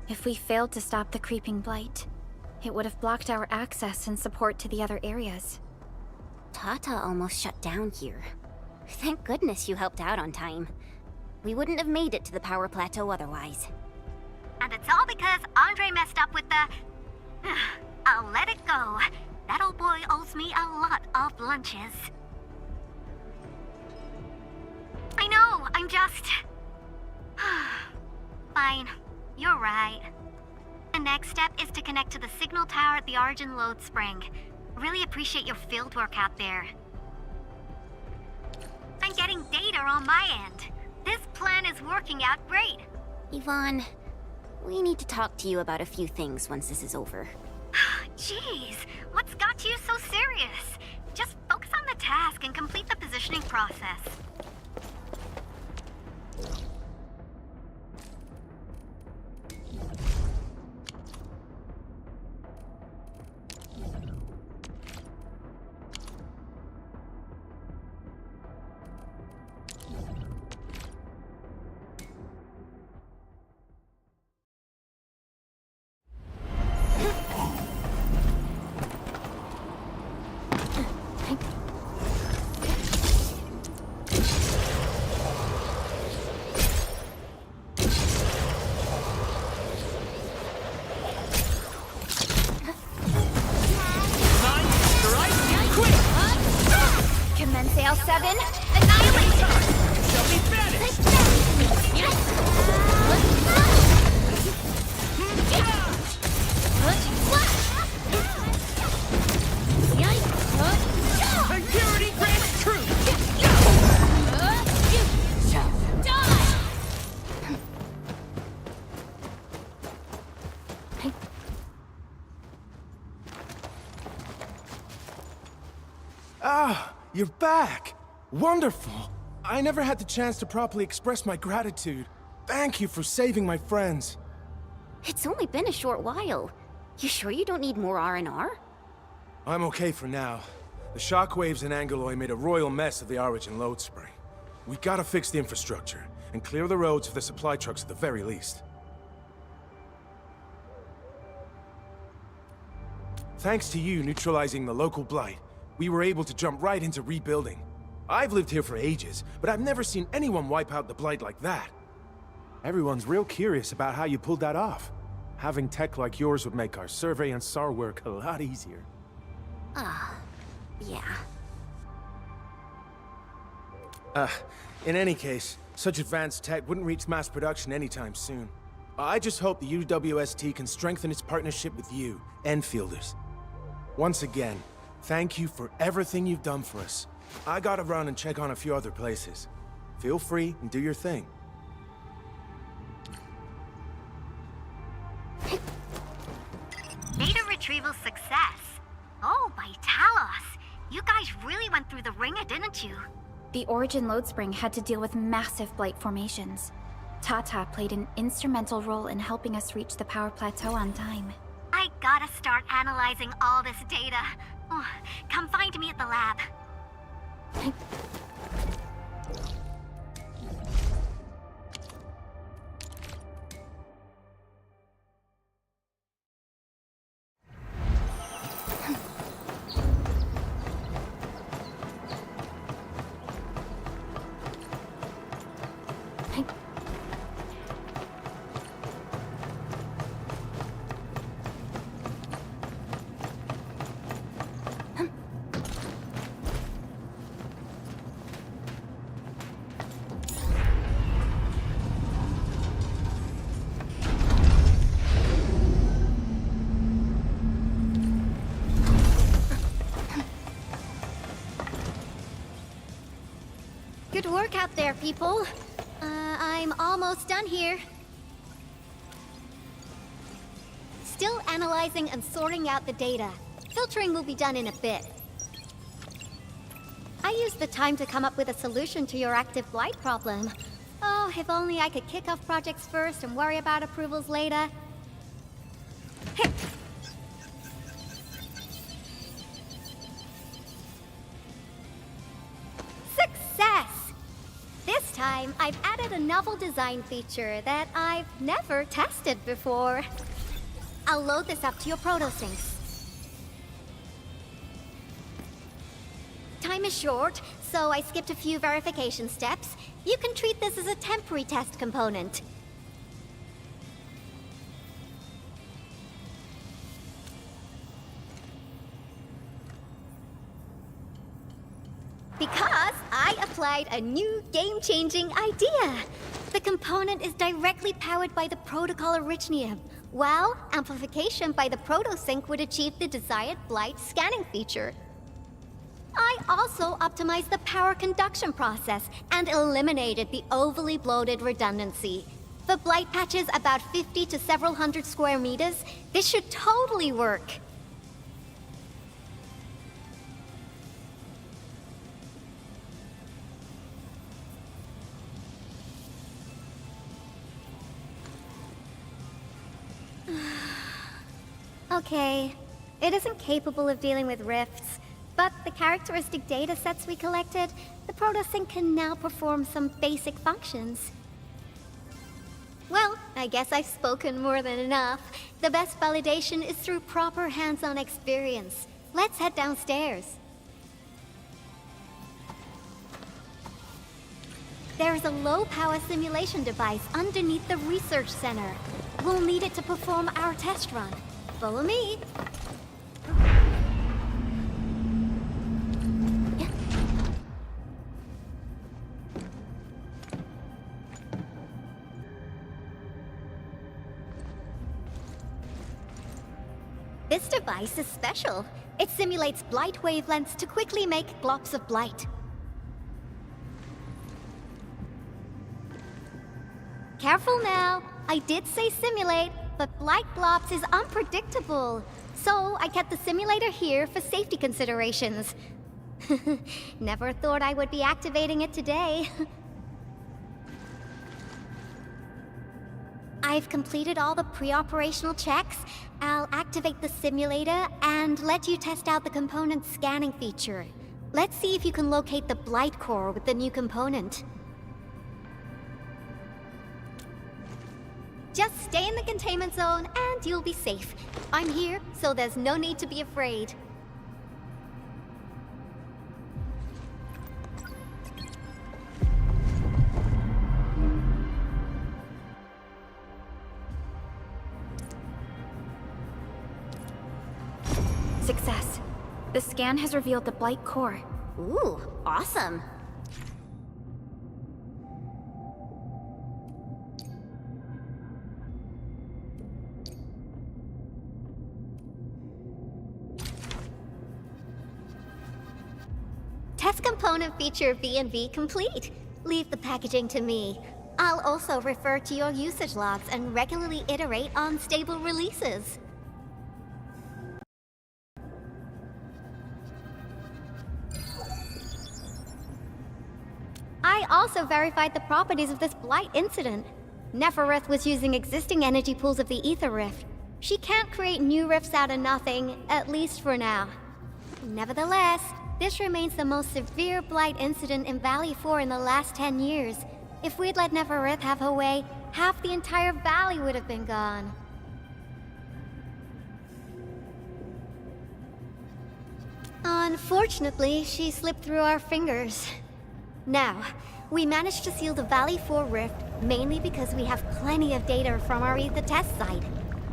Speaker 5: If we failed to stop the creeping Blight, it would have blocked our access and support to the other areas.
Speaker 8: Tata almost shut down here. Thank goodness you helped out on time. We wouldn't have made it to the power plateau otherwise.
Speaker 3: And it's all because Andre messed up with the... I'll let it go. That old boy owes me a lot of lunches. I know, I'm just... Fine, you're right. The next step is to connect to the signal tower at the Origin Load Spring. Really appreciate your fieldwork out there. I'm getting data on my end. This plan is working out great.
Speaker 8: Yvonne, we need to talk to you about a few things once this is over.
Speaker 3: Jeez, what's got you so serious? Just focus on the task and complete the positioning process.
Speaker 9: Ah, you're back! Wonderful! I never had the chance to properly express my gratitude. Thank you for saving my friends.
Speaker 8: It's only been a short while. You sure you don't need more R&R?
Speaker 9: I'm okay for now. The shockwaves in Angeloy made a royal mess of the Origin load spring. We gotta fix the infrastructure, and clear the roads for the supply trucks at the very least. Thanks to you neutralizing the local blight, we were able to jump right into rebuilding. I've lived here for ages, but I've never seen anyone wipe out the blight like that. Everyone's real curious about how you pulled that off. Having tech like yours would make our survey and SAR work a lot easier.
Speaker 8: Yeah.
Speaker 9: In any case, such advanced tech wouldn't reach mass production anytime soon. I just hope the UWST can strengthen its partnership with you, Enfielders. Once again, thank you for everything you've done for us. I gotta run and check on a few other places. Feel free and do your thing.
Speaker 3: Data retrieval success. Oh, by Talos. You guys really went through the ringer, didn't you?
Speaker 5: The Origin load spring had to deal with massive blight formations. Tata played an instrumental role in helping us reach the power plateau on time.
Speaker 3: I gotta start analyzing all this data. Oh, come find me at the lab. Good work out there, people. I'm almost done here. Still analyzing and sorting out the data. Filtering will be done in a bit. I used the time to come up with a solution to your active blight problem. Oh, if only I could kick off projects first and worry about approvals later. Success! This time, I've added a novel design feature that I've never tested before. I'll load this up to your protosyncs. Time is short, so I skipped a few verification steps. You can treat this as a temporary test component. Because I applied a new game-changing idea. The component is directly powered by the protocol Originium, while amplification by the protosync would achieve the desired blight scanning feature. I also optimized the power conduction process and eliminated the overly bloated redundancy. For blight patches about 50 to several hundred square meters, this should totally work. Okay, it isn't capable of dealing with rifts, but the characteristic data sets we collected, the protosync can now perform some basic functions. Well, I guess I've spoken more than enough. The best validation is through proper hands-on experience. Let's head downstairs. There's a low-power simulation device underneath the research center. We'll need it to perform our test run. Follow me. This device is special. It simulates blight wavelengths to quickly make glops of blight. Careful now. I did say simulate, but blight glops is unpredictable. So I kept the simulator here for safety considerations. Never thought I would be activating it today. I've completed all the pre-operational checks. I'll activate the simulator and let you test out the component scanning feature. Let's see if you can locate the blight core with the new component. Just stay in the containment zone and you'll be safe. I'm here, so there's no need to be afraid.
Speaker 5: Success. The scan has revealed the Blight core.
Speaker 8: Ooh, awesome.
Speaker 3: Test component feature V&V complete. Leave the packaging to me. I'll also refer to your usage logs and regularly iterate on stable releases. I also verified the properties of this Blight incident. Nefereth was using existing energy pools of the Ether Rift. She can't create new rifts out of nothing, at least for now. Nevertheless, this remains the most severe Blight incident in Valley 4 in the last 10 years. If we'd let Nefereth have her way, half the entire valley would have been gone. Unfortunately, she slipped through our fingers. Now, we managed to seal the Valley 4 rift mainly because we have plenty of data from our Ether test site.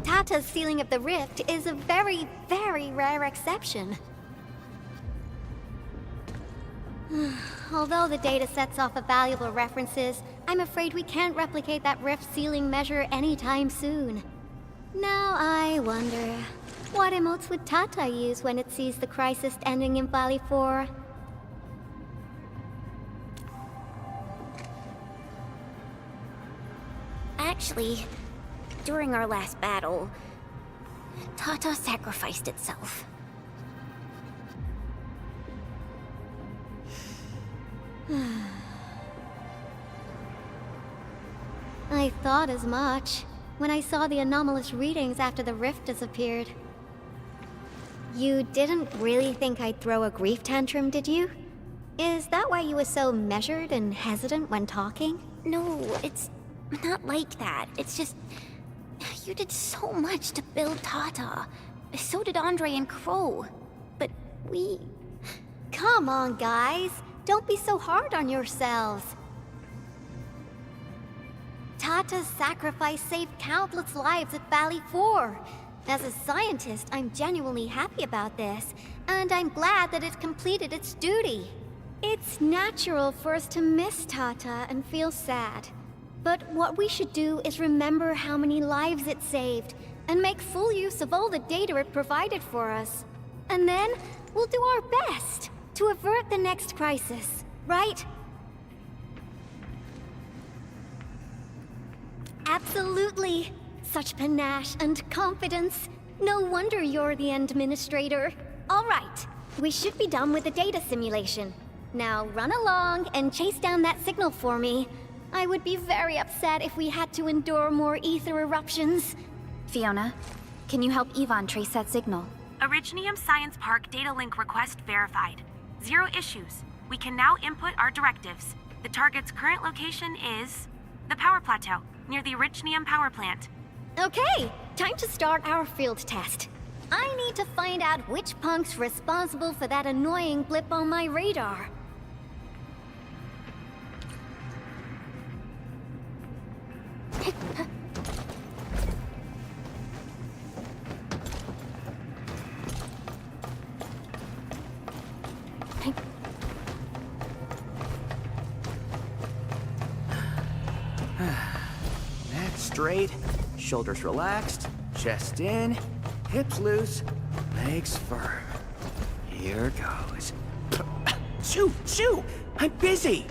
Speaker 3: Tata's sealing of the rift is a very, very rare exception. Although the data sets off of valuable references, I'm afraid we can't replicate that rift sealing measure anytime soon. Now I wonder, what emotes would Tata use when it sees the crisis ending in Valley 4?
Speaker 8: Actually, during our last battle, Tata sacrificed itself.
Speaker 3: I thought as much when I saw the anomalous readings after the rift disappeared. You didn't really think I'd throw a grief tantrum, did you? Is that why you were so measured and hesitant when talking?
Speaker 8: No, it's not like that. It's just... you did so much to build Tata. So did Andre and Crow. But we...
Speaker 3: Come on, guys. Don't be so hard on yourselves. Tata's sacrifice saved countless lives at Valley 4. As a scientist, I'm genuinely happy about this, and I'm glad that it completed its duty. It's natural for us to miss Tata and feel sad. But what we should do is remember how many lives it saved, and make full use of all the data it provided for us. And then, we'll do our best to avert the next crisis, right? Absolutely. Such panache and confidence. No wonder you're the administrator. All right, we should be done with the data simulation. Now run along and chase down that signal for me. I would be very upset if we had to endure more ether eruptions.
Speaker 5: Fiona, can you help Yvonne trace that signal?
Speaker 16: Originium Science Park data link request verified. 0 issues. We can now input our directives. The target's current location is the power plateau, near the Originium power plant.
Speaker 3: Okay, time to start our field test. I need to find out which punk's responsible for that annoying blip on my radar.
Speaker 17: Neck straight, shoulders relaxed, chest in, hips loose, legs firm. Here goes. Shoo! Shoo! I'm busy!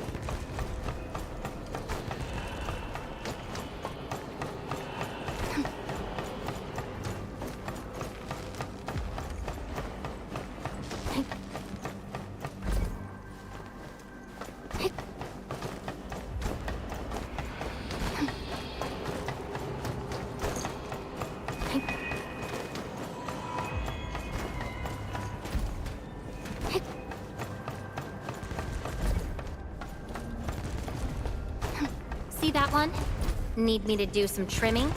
Speaker 3: See that one?
Speaker 8: Need me to do some trimming?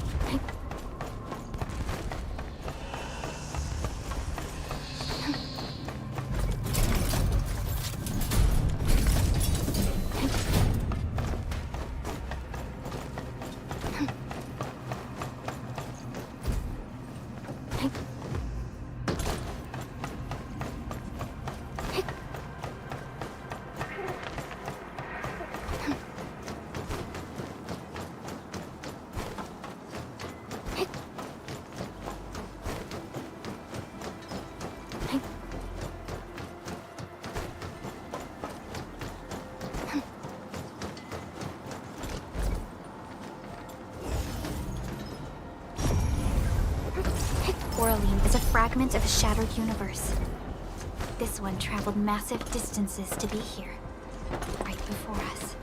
Speaker 5: Oraline is a fragment of a shattered universe. This one traveled massive distances to be here, right before us.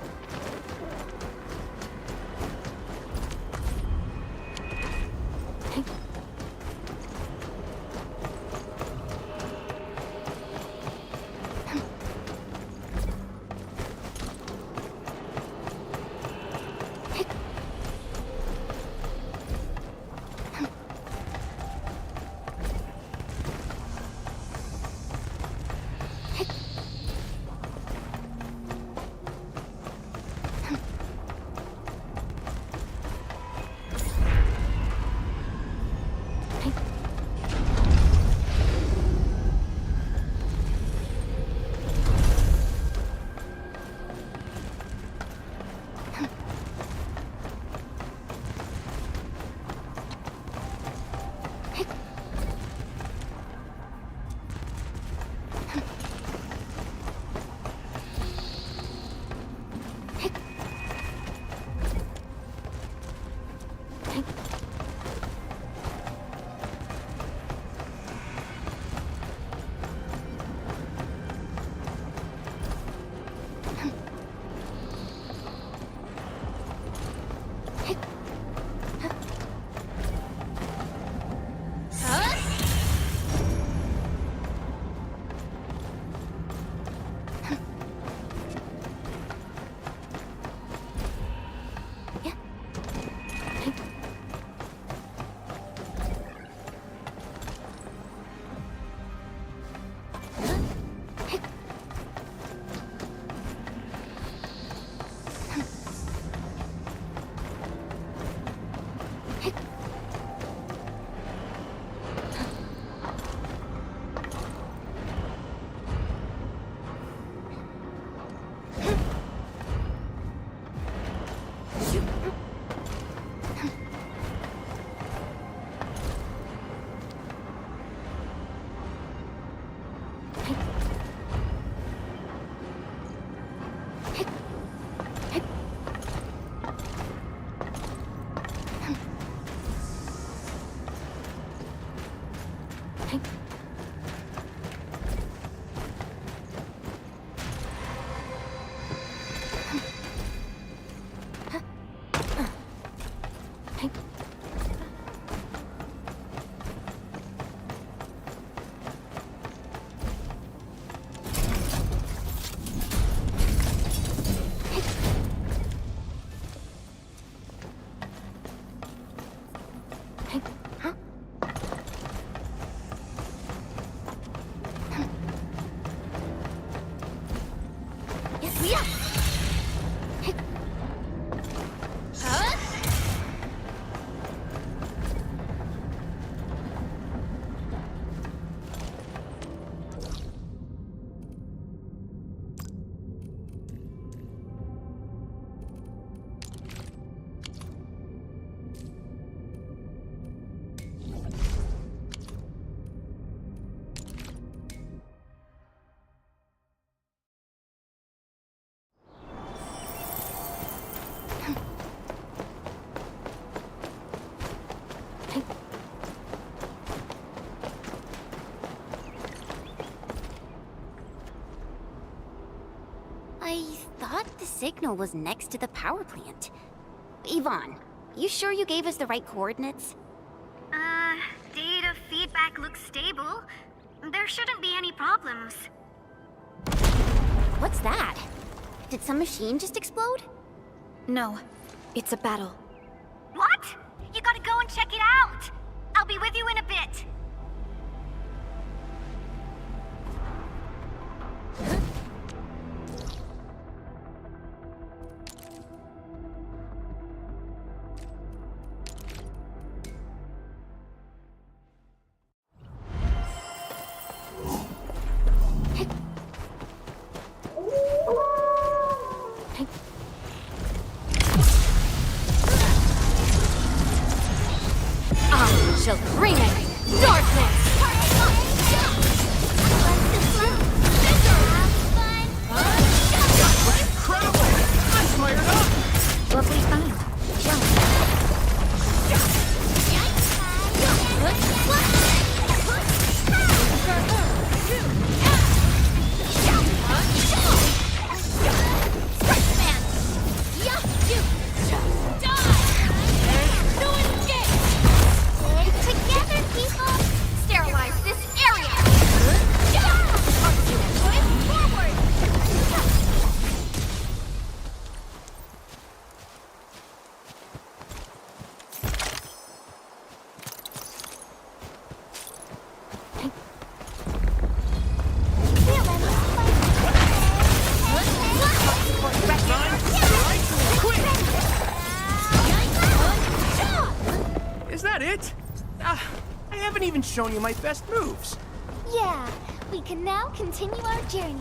Speaker 8: I thought the signal was next to the power plant. Yvonne, you sure you gave us the right coordinates?
Speaker 3: Data feedback looks stable. There shouldn't be any problems.
Speaker 8: What's that? Did some machine just explode?
Speaker 5: No, it's a battle.
Speaker 3: What? You gotta go and check it out. I'll be with you in a bit.
Speaker 12: I shall bring it! Darkness!
Speaker 10: Incredible! I'm fired up!
Speaker 5: Lovely find.
Speaker 3: Together, people! Sterilize this area! Forward!
Speaker 10: Is that it? I haven't even shown you my best moves.
Speaker 3: Yeah, we can now continue our journey.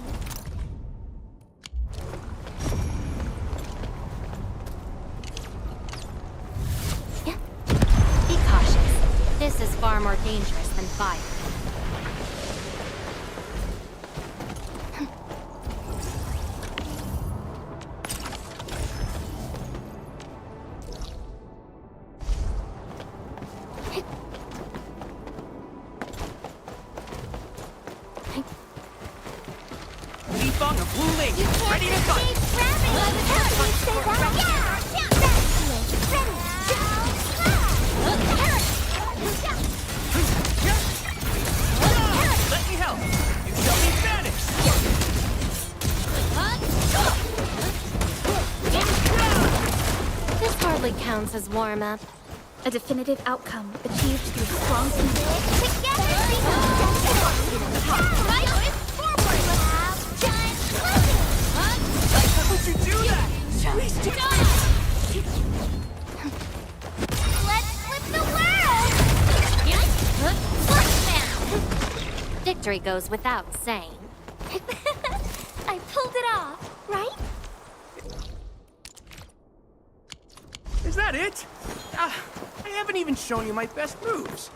Speaker 12: Be cautious. This is far more dangerous than fire.
Speaker 10: Defunct of Blue Link, ready to fight! Let me help! You shall be banished!
Speaker 12: This hardly counts as warm-up.
Speaker 5: A definitive outcome achieved through strong
Speaker 10: How would you do that? Please do
Speaker 3: Let's flip the world!
Speaker 12: Victory goes without saying.
Speaker 3: I pulled it off, right?
Speaker 10: Is that it? I haven't even shown you my best moves.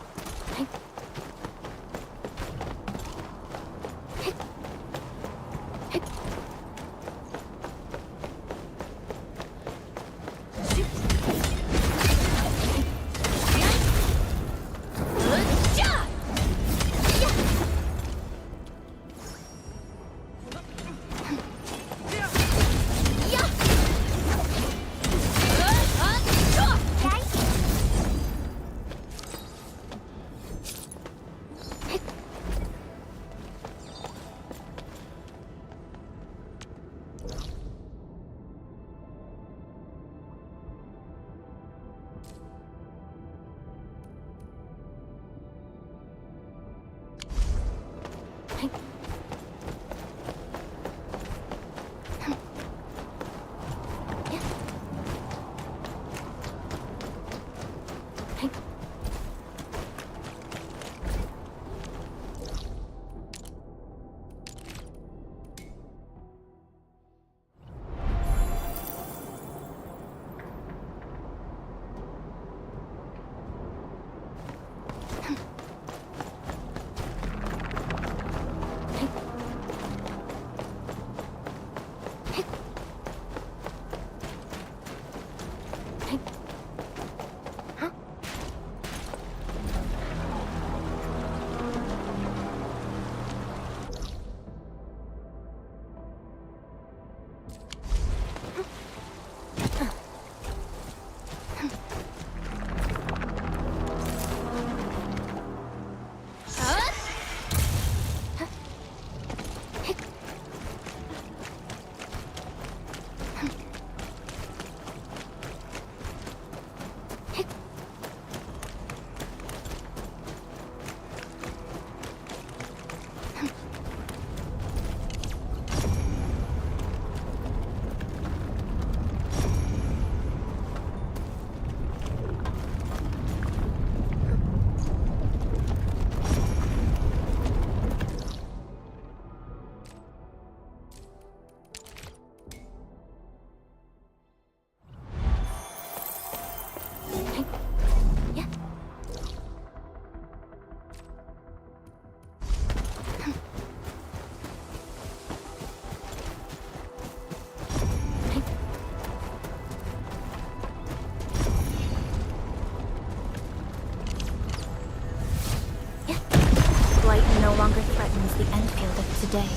Speaker 5: day.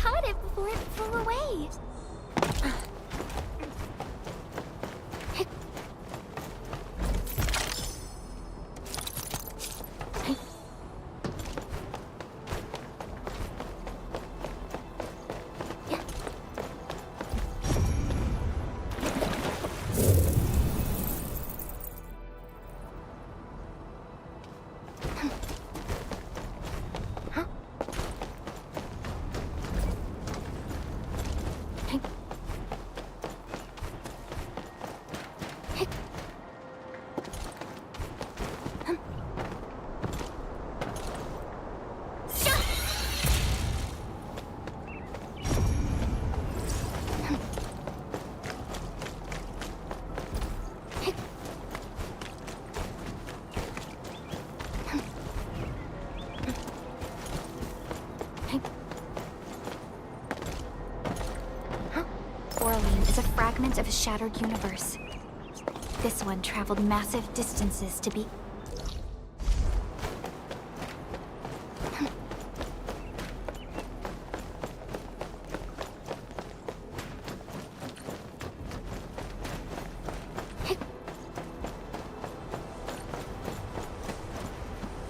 Speaker 3: Caught it before it flew away.
Speaker 5: Orlean is a fragment of a shattered universe. This one traveled massive distances to be...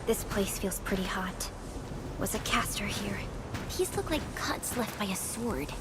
Speaker 5: This place feels pretty hot. Was a caster here?
Speaker 8: These look like cuts left by a sword.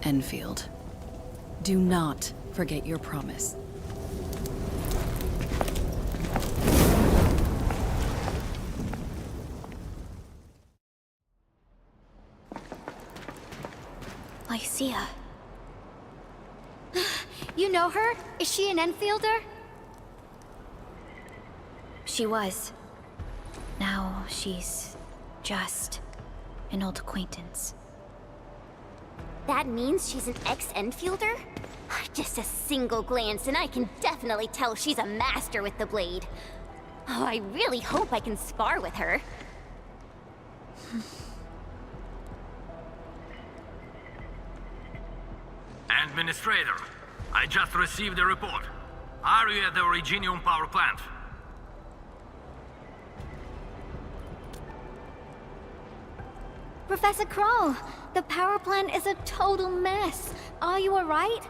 Speaker 15: Endfield. Do not forget your promise.
Speaker 5: Lycia.
Speaker 8: You know her? Is she an Enfielder?
Speaker 5: She was. Now she's just an old acquaintance.
Speaker 8: That means she's an ex-Enfielder? Just a single glance and I can definitely tell she's a master with the blade. Oh, I really hope I can spar with her.
Speaker 18: Administrator, I just received a report. Are you at the Originium power plant?
Speaker 8: Professor Kroll, the power plant is a total mess. Are you alright?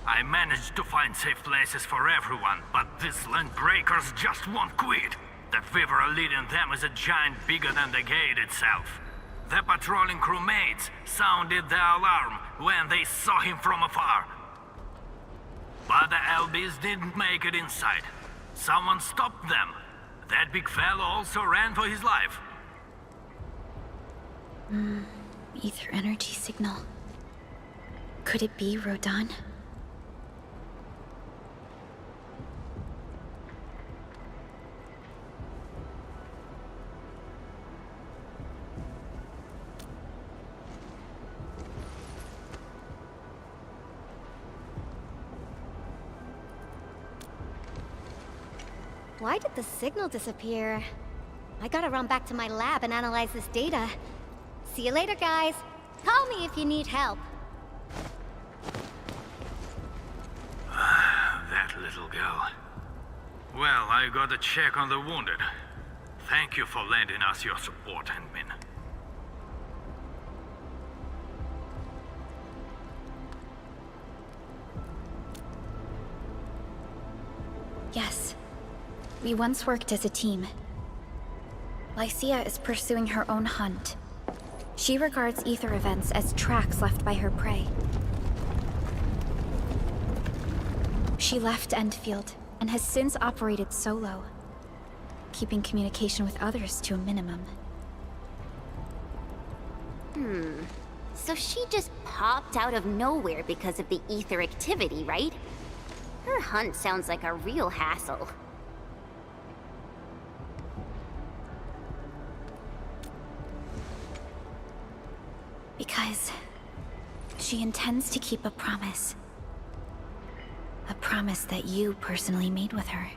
Speaker 18: I managed to find safe places for everyone, but these land breakers just won't quit. The fever leading them is a giant bigger than the gate itself. The patrolling crewmates sounded the alarm when they saw him from afar. But the LBs didn't make it inside. Someone stopped them. That big fellow also ran for his life.
Speaker 5: Ether energy signal. Could it be Rodan?
Speaker 8: Why did the signal disappear? I gotta run back to my lab and analyze this data. See you later, guys. Call me if you need help.
Speaker 18: That little girl. Well, I gotta check on the wounded. Thank you for lending us your support, Endmin.
Speaker 5: Yes. We once worked as a team. Lycia is pursuing her own hunt. She regards ether events as tracks left by her prey. She left Endfield and has since operated solo, keeping communication with others to a minimum.
Speaker 8: So she just popped out of nowhere because of the ether activity, right? Her hunt sounds like a real hassle.
Speaker 5: Because she intends to keep a promise. A promise that you personally made with her.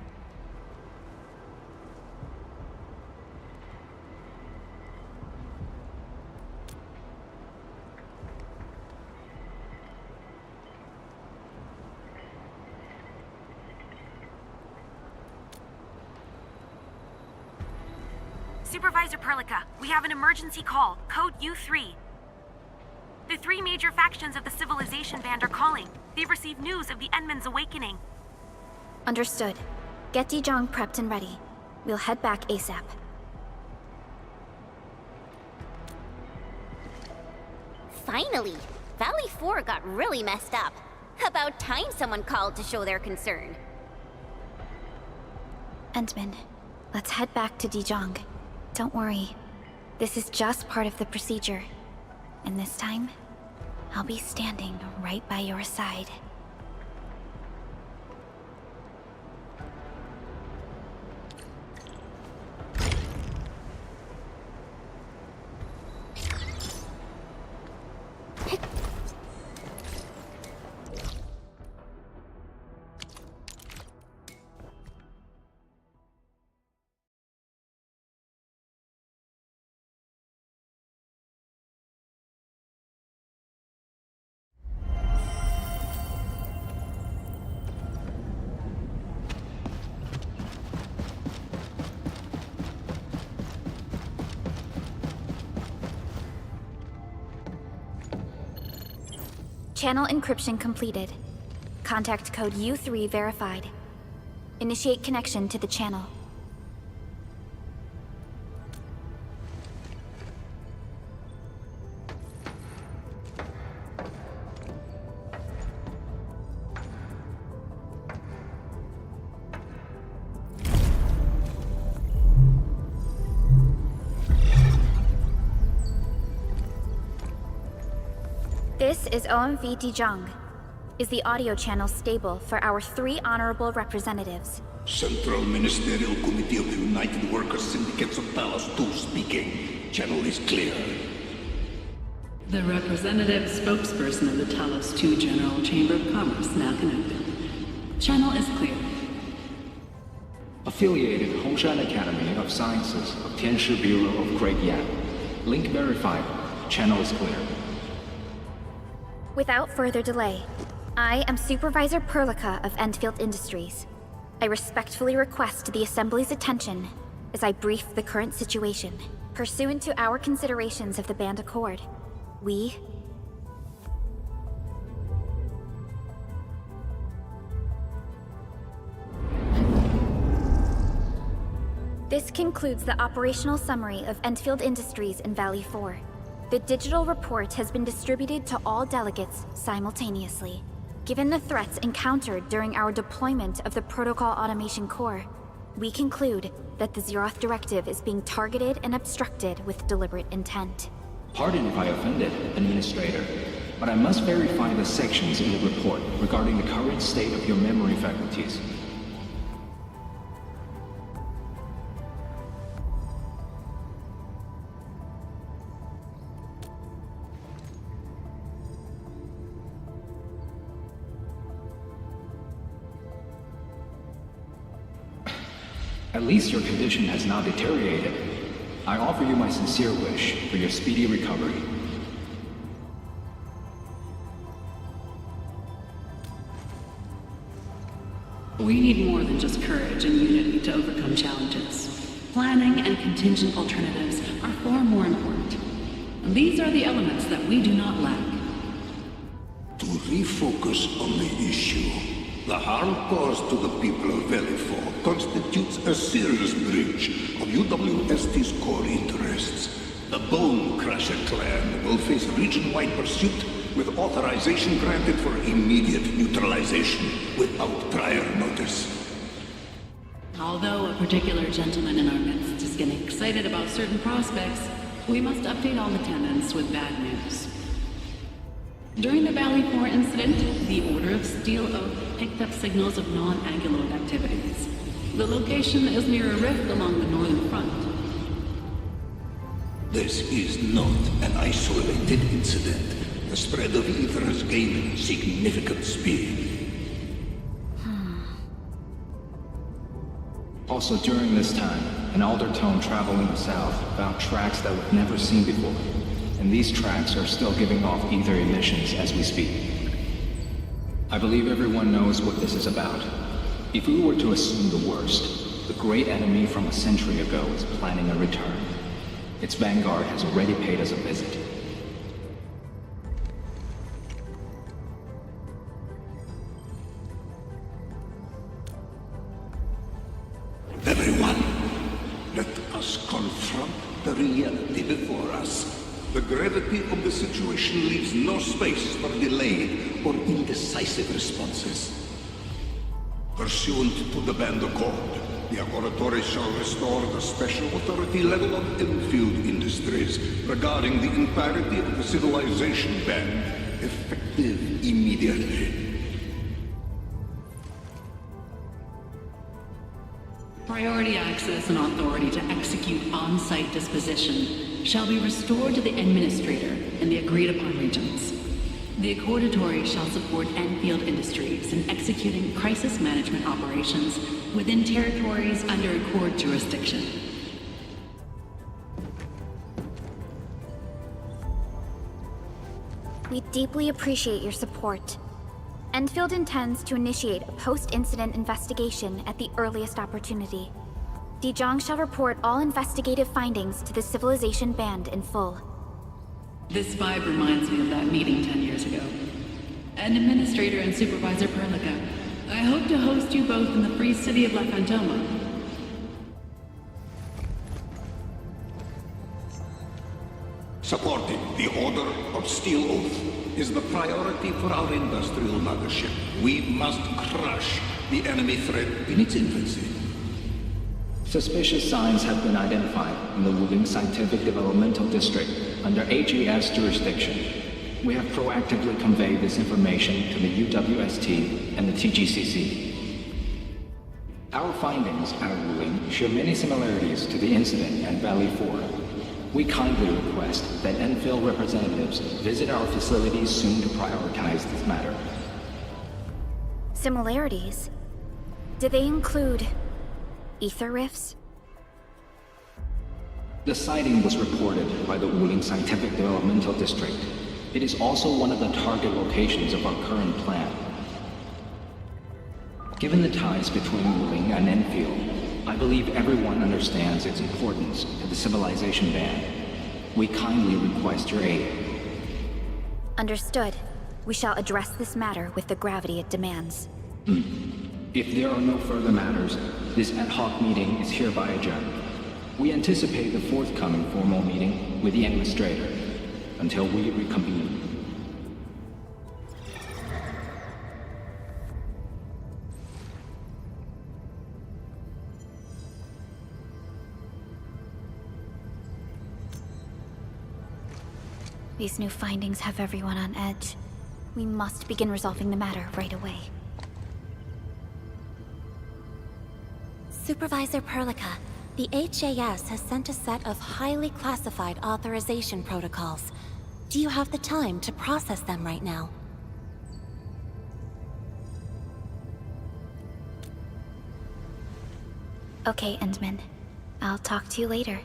Speaker 16: Supervisor Perlica, we have an emergency call, code U3. The 3 major factions of the Civilization Band are calling. They've received news of the Endman's awakening.
Speaker 5: Understood. Get Dijong prepped and ready. We'll head back ASAP.
Speaker 8: Finally! Valley 4 got really messed up. About time someone called to show their concern.
Speaker 5: Endman, let's head back to Dijong. Don't worry. This is just part of the procedure. And this time, I'll be standing right by your side. Channel encryption completed. Contact code U3 verified. Initiate connection to the channel. This is OMV Dijong. Is the audio channel stable for our 3 honorable representatives?
Speaker 19: Central Ministerial Committee of the United Workers Syndicates of Talos 2 speaking. Channel is clear.
Speaker 14: The representative spokesperson of the Talos 2 General Chamber of Commerce now connected. Channel is clear.
Speaker 20: Affiliated Hongshan Academy of Sciences of Tianshi Bureau of Great Yan. Link verified. Channel is clear.
Speaker 5: Without further delay, I am Supervisor Perlica of Endfield Industries. I respectfully request the Assembly's attention as I brief the current situation. Pursuant to our considerations of the Band Accord, we... This concludes the operational summary of Endfield Industries in Valley 4. The digital report has been distributed to all delegates simultaneously. Given the threats encountered during our deployment of the Protocol Automation Core, we conclude that the Zeroth Directive is being targeted and obstructed with deliberate intent.
Speaker 20: Pardon if I offended, Administrator, but I must verify the sections in the report regarding the current state of your memory faculties. At least your condition has not deteriorated. I offer you my sincere wish for your speedy recovery.
Speaker 14: We need more than just courage and unity to overcome challenges. Planning and contingent alternatives are far more important. These are the elements that we do not lack.
Speaker 19: To refocus on the issue, the harm caused to the people of Valley 4 constitutes a serious breach of UWST's core interests. The Bone Crusher clan will face region-wide pursuit with authorization granted for immediate neutralization without prior notice.
Speaker 14: Although a particular gentleman in our midst is getting excited about certain prospects, we must update all attendants with bad news. During the Valley 4 incident, the Order of Steel Oak picked up signals of non-anguloid activities. The location is near a rift along the northern front.
Speaker 19: This is not an isolated incident. The spread of ether has gained significant speed.
Speaker 20: Also during this time, an Aldertone traveling south found tracks that we've never seen before. And these tracks are still giving off ether emissions as we speak. I believe everyone knows what this is about. If we were to assume the worst, the great enemy from a century ago is planning a return. Its vanguard has already paid us a visit.
Speaker 19: Everyone, let us confront the reality before us. The gravity of the situation leaves no space for delayed or indecisive responses. Pursuant to the Band Accord, the Laboratory shall restore the special authority level of Endfield Industries regarding the entirety of the civilization band, effective immediately.
Speaker 14: Priority access and authority to execute on-site disposition shall be restored to the Administrator in the agreed-upon regions. The Accordatory shall support Endfield Industries in executing crisis management operations within territories under Accord jurisdiction.
Speaker 5: We deeply appreciate your support. Endfield intends to initiate a post-incident investigation at the earliest opportunity. Dijong shall report all investigative findings to the Civilization Band in full.
Speaker 14: This vibe reminds me of that meeting 10 years ago. Administrator and Supervisor Perlica, I hope to host you both in the free city of La Fantoma.
Speaker 19: Supporting the Order of Steel Oath is the priority for our industrial mothership. We must crush the enemy threat in its infancy.
Speaker 20: Suspicious signs have been identified in the Wuling Scientific Developmental District under HES jurisdiction. We have proactively conveyed this information to the UWST and the TGCC. Our findings at Wuling show many similarities to the incident at Valley 4. We kindly request that Endfield representatives visit our facilities soon to prioritize this matter.
Speaker 5: Similarities? Do they include ether rifts?
Speaker 20: The sighting was reported by the Wuling Scientific Developmental District. It is also one of the target locations of our current plan. Given the ties between Wuling and Endfield, I believe everyone understands its importance to the Civilization Band. We kindly request your aid.
Speaker 5: Understood. We shall address this matter with the gravity it demands.
Speaker 20: If there are no further matters, this ad hoc meeting is hereby adjourned. We anticipate the forthcoming formal meeting with the Administrator until we reconvene.
Speaker 5: These new findings have everyone on edge. We must begin resolving the matter right away.
Speaker 21: Supervisor Perlica, the HAS has sent a set of highly classified authorization protocols. Do you have the time to process them right now?
Speaker 5: Okay, Endman. I'll talk to you later.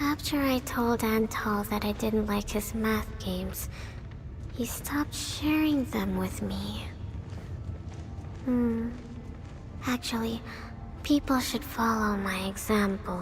Speaker 4: After I told Antal that I didn't like his math games, he stopped sharing them with me. Actually, people should follow my example.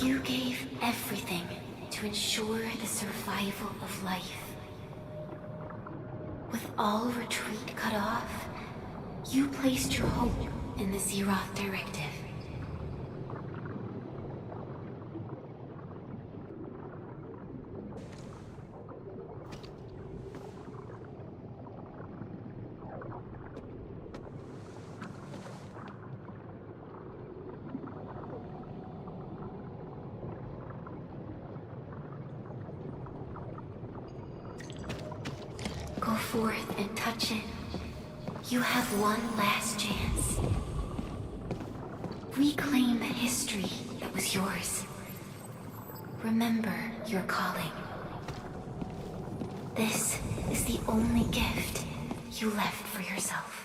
Speaker 21: You gave everything to ensure the survival of life. With all retreat cut off, you placed your hope in the Zeroth Directive. Go forth and touch it. You have one last chance. Reclaim the history that was yours. Remember your calling. This is the only gift you left for yourself.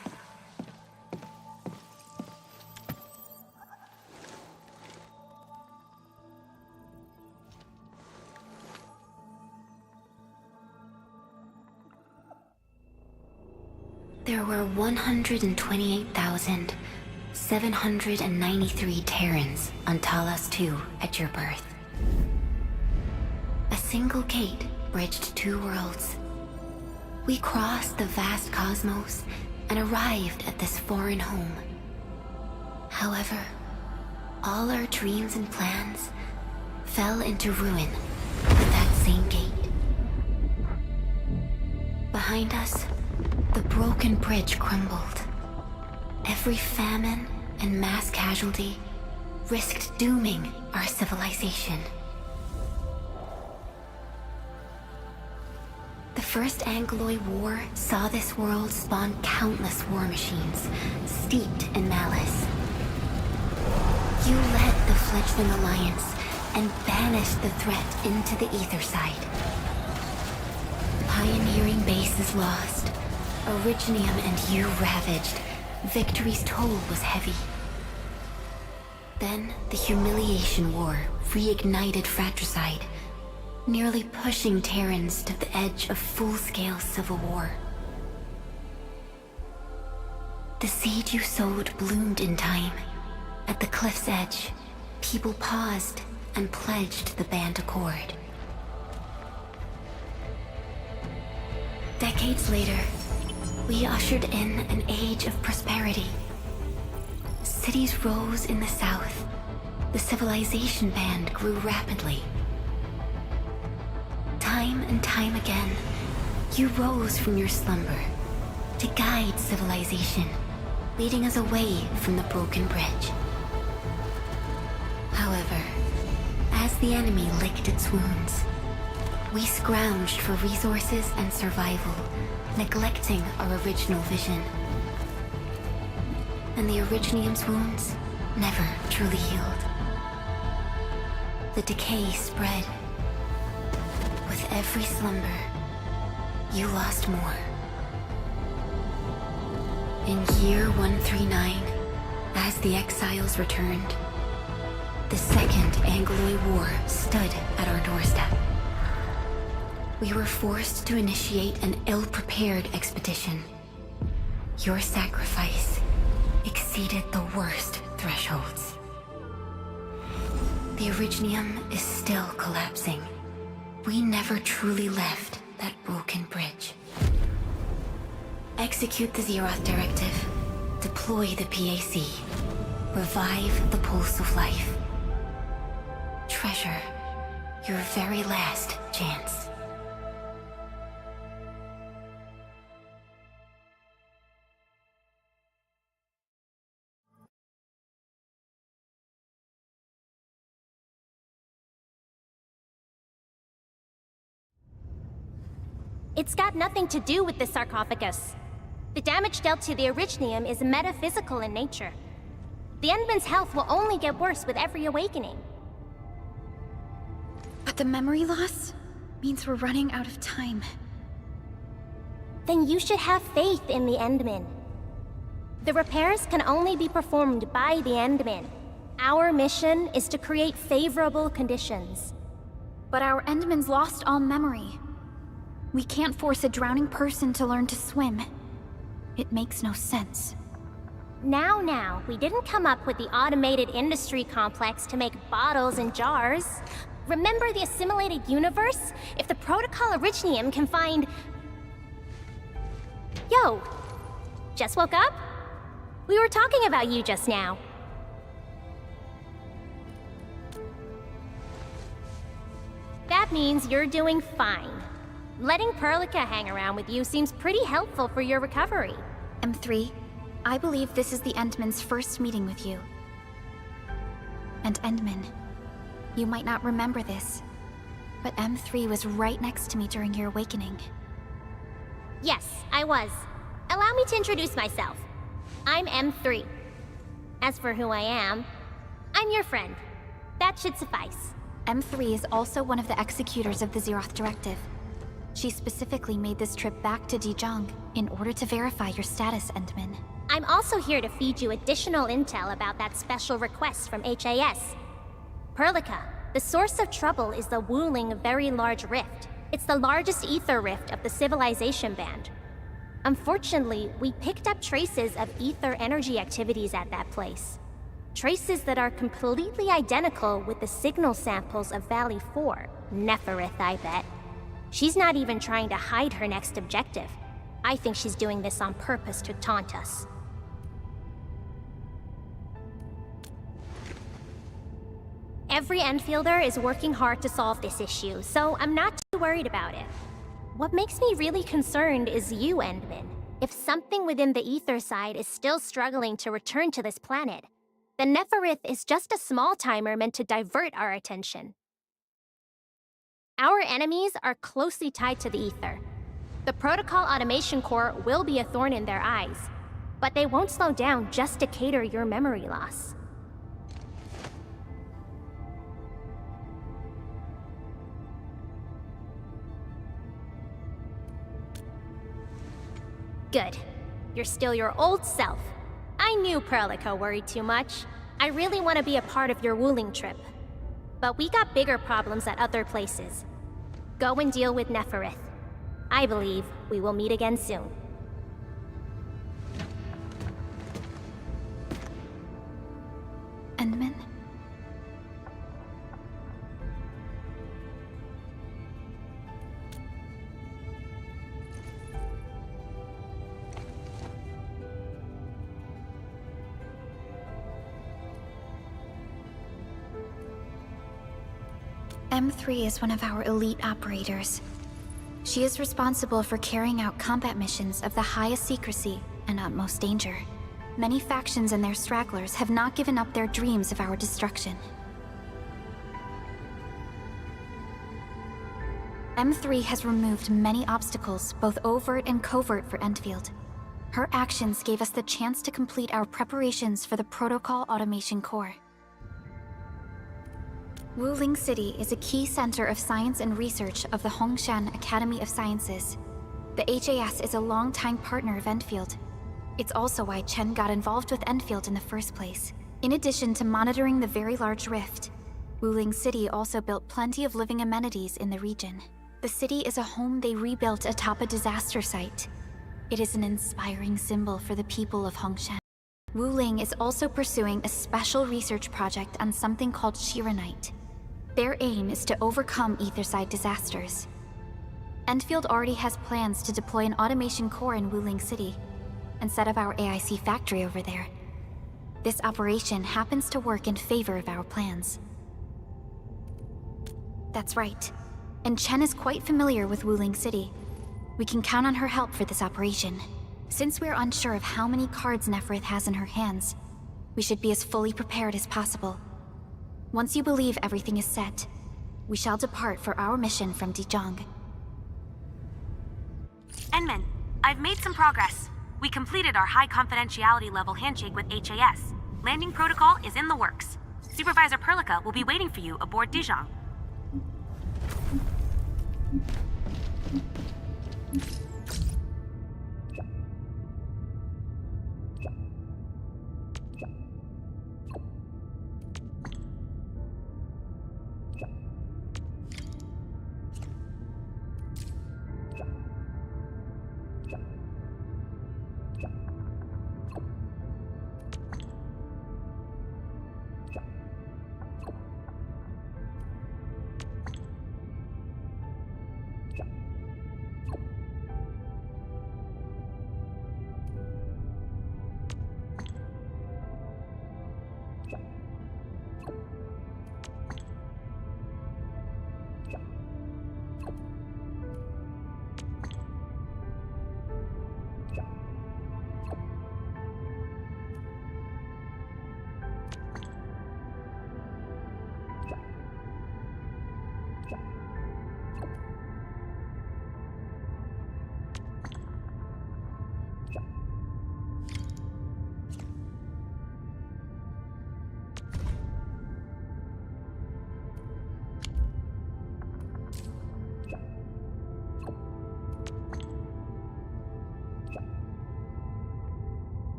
Speaker 21: There were 128,793 Terrans on Talos 2 at your birth. A single gate bridged two worlds. We crossed the vast cosmos and arrived at this foreign home. However, all our dreams and plans fell into ruin at that same gate. Behind us, the broken bridge crumbled. Every famine and mass casualty risked dooming our civilization. The First Angloid War saw this world spawn countless war machines, steeped in malice. You led the fledgling alliance and banished the threat into the ether side. Pioneering bases lost, Originium and you ravaged. Victory's toll was heavy. Then the humiliation war reignited fratricide, nearly pushing Terrans to the edge of full-scale civil war. The seed you sowed bloomed in time. At the cliff's edge, people paused and pledged the Band Accord. Decades later, we ushered in an age of prosperity. Cities rose in the south. The civilization band grew rapidly. Time and time again, you rose from your slumber to guide civilization, leading us away from the broken bridge. However, as the enemy licked its wounds, we scrounged for resources and survival, neglecting our original vision. And the Originium's wounds never truly healed. The decay spread. With every slumber, you lost more. In year 139, as the exiles returned, The Second Angloid War stood at our doorstep. We were forced to initiate an ill-prepared expedition. Your sacrifice exceeded the worst thresholds. The Originium is still collapsing. We never truly left that broken bridge. Execute the Zeroth Directive. Deploy the PAC. Revive the Pulse of Life. Treasure your very last chance.
Speaker 3: It's got nothing to do with the sarcophagus. The damage dealt to the Originium is metaphysical in nature. The Endman's health will only get worse with every awakening.
Speaker 5: But the memory loss means we're running out of time.
Speaker 3: Then you should have faith in the Endman. The repairs can only be performed by the Endman. Our mission is to create favorable conditions.
Speaker 5: But our Endman's lost all memory. We can't force a drowning person to learn to swim. It makes no sense.
Speaker 3: Now, we didn't come up with the automated industry complex to make bottles and jars. Remember the assimilated universe? If the Protocol Originium can find... Yo! Just woke up? We were talking about you just now. That means you're doing fine. Letting Perlica hang around with you seems pretty helpful for your recovery.
Speaker 5: M3, I believe this is the Endman's first meeting with you. And Endman, you might not remember this, but M3 was right next to me during your awakening.
Speaker 3: Yes, I was. Allow me to introduce myself. I'm M3. As for who I am, I'm your friend. That should suffice.
Speaker 5: M3 is also one of the executors of the Zeroth Directive. She specifically made this trip back to Dijon in order to verify your status, Endman.
Speaker 3: I'm also here to feed you additional intel about that special request from HAS. Perlica, the source of trouble is the Wuling Very Large Rift. It's the largest ether rift of the Civilization Band. Unfortunately, we picked up traces of ether energy activities at that place. Traces that are completely identical with the signal samples of Valley 4. Neferith, I bet. She's not even trying to hide her next objective. I think she's doing this on purpose to taunt us. Every Enfielder is working hard to solve this issue, so I'm not too worried about it. What makes me really concerned is you, Endman. If something within the ether side is still struggling to return to this planet, then Neferith is just a small timer meant to divert our attention. Our enemies are closely tied to the ether. The Protocol Automation Core will be a thorn in their eyes, but they won't slow down just to cater your memory loss. Good. You're still your old self. I knew Perlica worried too much. I really want to be a part of your Wuling trip. But we got bigger problems at other places. Go and deal with Neferith. I believe we will meet again soon.
Speaker 5: Endman? M3 is one of our elite operators. She is responsible for carrying out combat missions of the highest secrecy and utmost danger. Many factions and their stragglers have not given up their dreams of our destruction. M3 has removed many obstacles, both overt and covert, for Endfield. Her actions gave us the chance to complete our preparations for the Protocol Automation Core. Wuling City is a key center of science and research of the Hongshan Academy of Sciences. The HAS is a longtime partner of Endfield. It's also why Chen got involved with Endfield in the first place. In addition to monitoring the very large rift, Wuling City also built plenty of living amenities in the region. The city is a home they rebuilt atop a disaster site. It is an inspiring symbol for the people of Hongshan. Wuling is also pursuing a special research project on something called Shiranite. Their aim is to overcome Etherside disasters. Endfield already has plans to deploy an automation core in Wuling City and set up our AIC factory over there. This operation happens to work in favor of our plans. That's right. And Chen is quite familiar with Wuling City. We can count on her help for this operation. Since we're unsure of how many cards Neferith has in her hands, we should be as fully prepared as possible. Once you believe everything is set, we shall depart for our mission from Dijong.
Speaker 16: Enman, I've made some progress. We completed our high confidentiality level handshake with HAS. Landing protocol is in the works. Supervisor Perlica will be waiting for you aboard Dijong.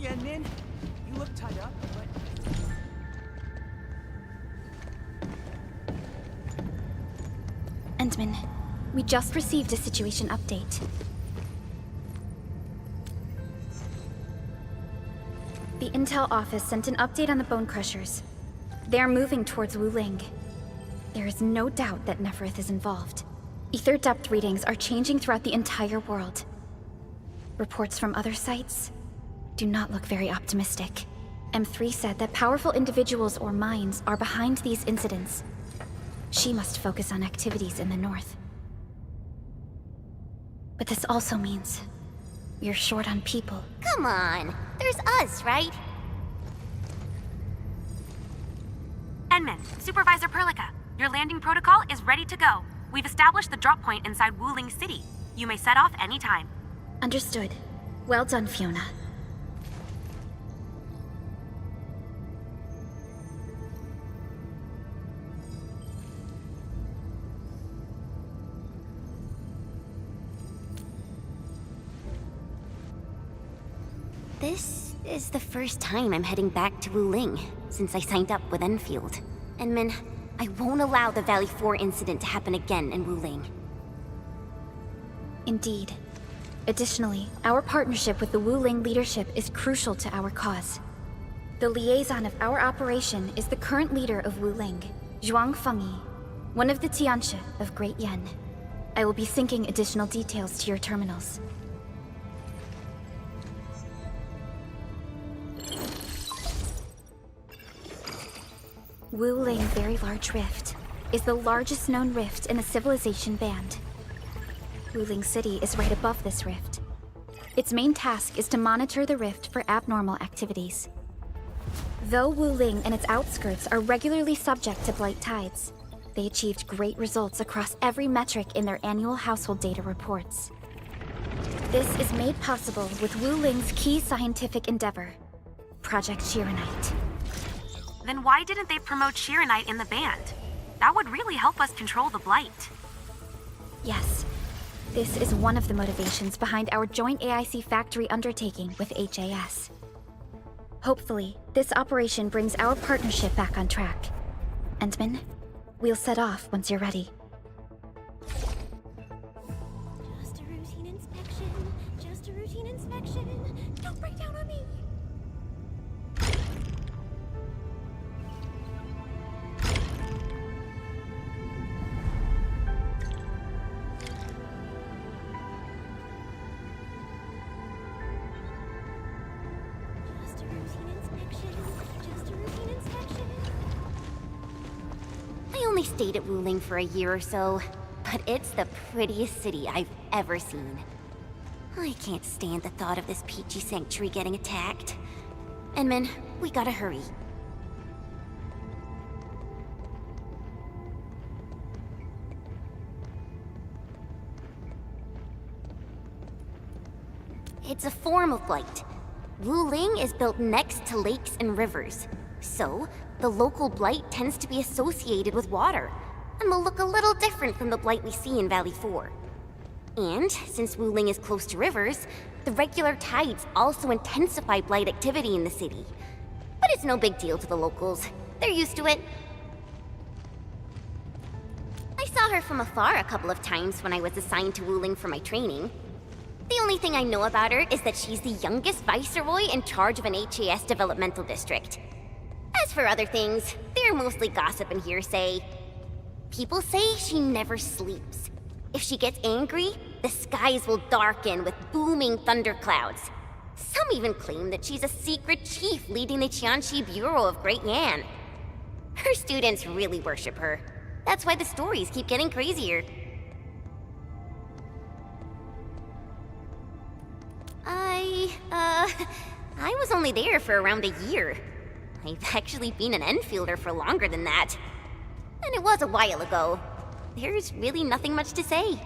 Speaker 6: Hi, Enmin. You look tied up, but...
Speaker 5: Endman, we just received a situation update. The Intel office sent an update on the Bone Crushers. They are moving towards Wuling. There is no doubt that Neferith is involved. Ether depth readings are changing throughout the entire world. Reports from other sites do not look very optimistic. M3 said that powerful individuals or minds are behind these incidents. She must focus on activities in the north. But this also means we're short on people.
Speaker 8: Come on, there's us, right?
Speaker 16: Enman, Supervisor Perlica, your landing protocol is ready to go. We've established the drop point inside Wuling City. You may set off anytime.
Speaker 5: Understood. Well done, Fiona.
Speaker 8: This is the first time I'm heading back to Wuling since I signed up with Enfield. Enman, I won't allow the Valley 4 incident to happen again in Wuling.
Speaker 5: Indeed. Additionally, our partnership with the Wuling leadership is crucial to our cause. The liaison of our operation is the current leader of Wuling, Zhuang Fengyi, one of the Tianxia of Great Yen. I will be syncing additional details to your terminals. Wuling Very Large Rift is the largest known rift in the Civilization Band. Wuling City is right above this rift. Its main task is to monitor the rift for abnormal activities. Though Wuling and its outskirts are regularly subject to blight tides, they achieved great results across every metric in their annual household data reports. This is made possible with Wuling's key scientific endeavor, Project Shiranite.
Speaker 16: Then why didn't they promote Shiranite in the band? That would really help us control the blight.
Speaker 5: Yes. This is one of the motivations behind our joint AIC factory undertaking with HAS. Hopefully, this operation brings our partnership back on track. Entman, we'll set off once you're ready.
Speaker 3: Just a routine inspection. Just a routine inspection. Don't break down on me. Just a routine inspection. Just a routine inspection.
Speaker 8: I only stayed at Wuling for a year or so, but it's the prettiest city I've ever seen. I can't stand the thought of this peachy sanctuary getting attacked. Enman, we gotta hurry. It's a form of blight. Wuling is built next to lakes and rivers, so the local blight tends to be associated with water, and will look a little different from the blight we see in Valley 4. And since Wuling is close to rivers, the regular tides also intensify blight activity in the city. But it's no big deal to the locals. They're used to it. I saw her from afar a couple of times when I was assigned to Wuling for my training. The only thing I know about her is that she's the youngest viceroy in charge of an HAS developmental district. As for other things, they're mostly gossip and hearsay. People say she never sleeps. If she gets angry, the skies will darken with booming thunderclouds. Some even claim that she's a secret chief leading the Qianxi Bureau of Great Yan. Her students really worship her. That's why the stories keep getting crazier. I was only there for around a year. I've actually been an Enfielder for longer than that. And it was a while ago. There's really nothing much to say.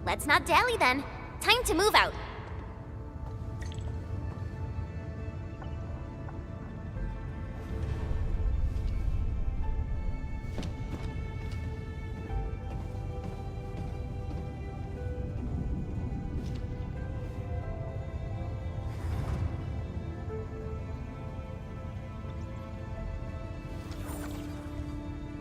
Speaker 8: Let's not dally then. Time to move out.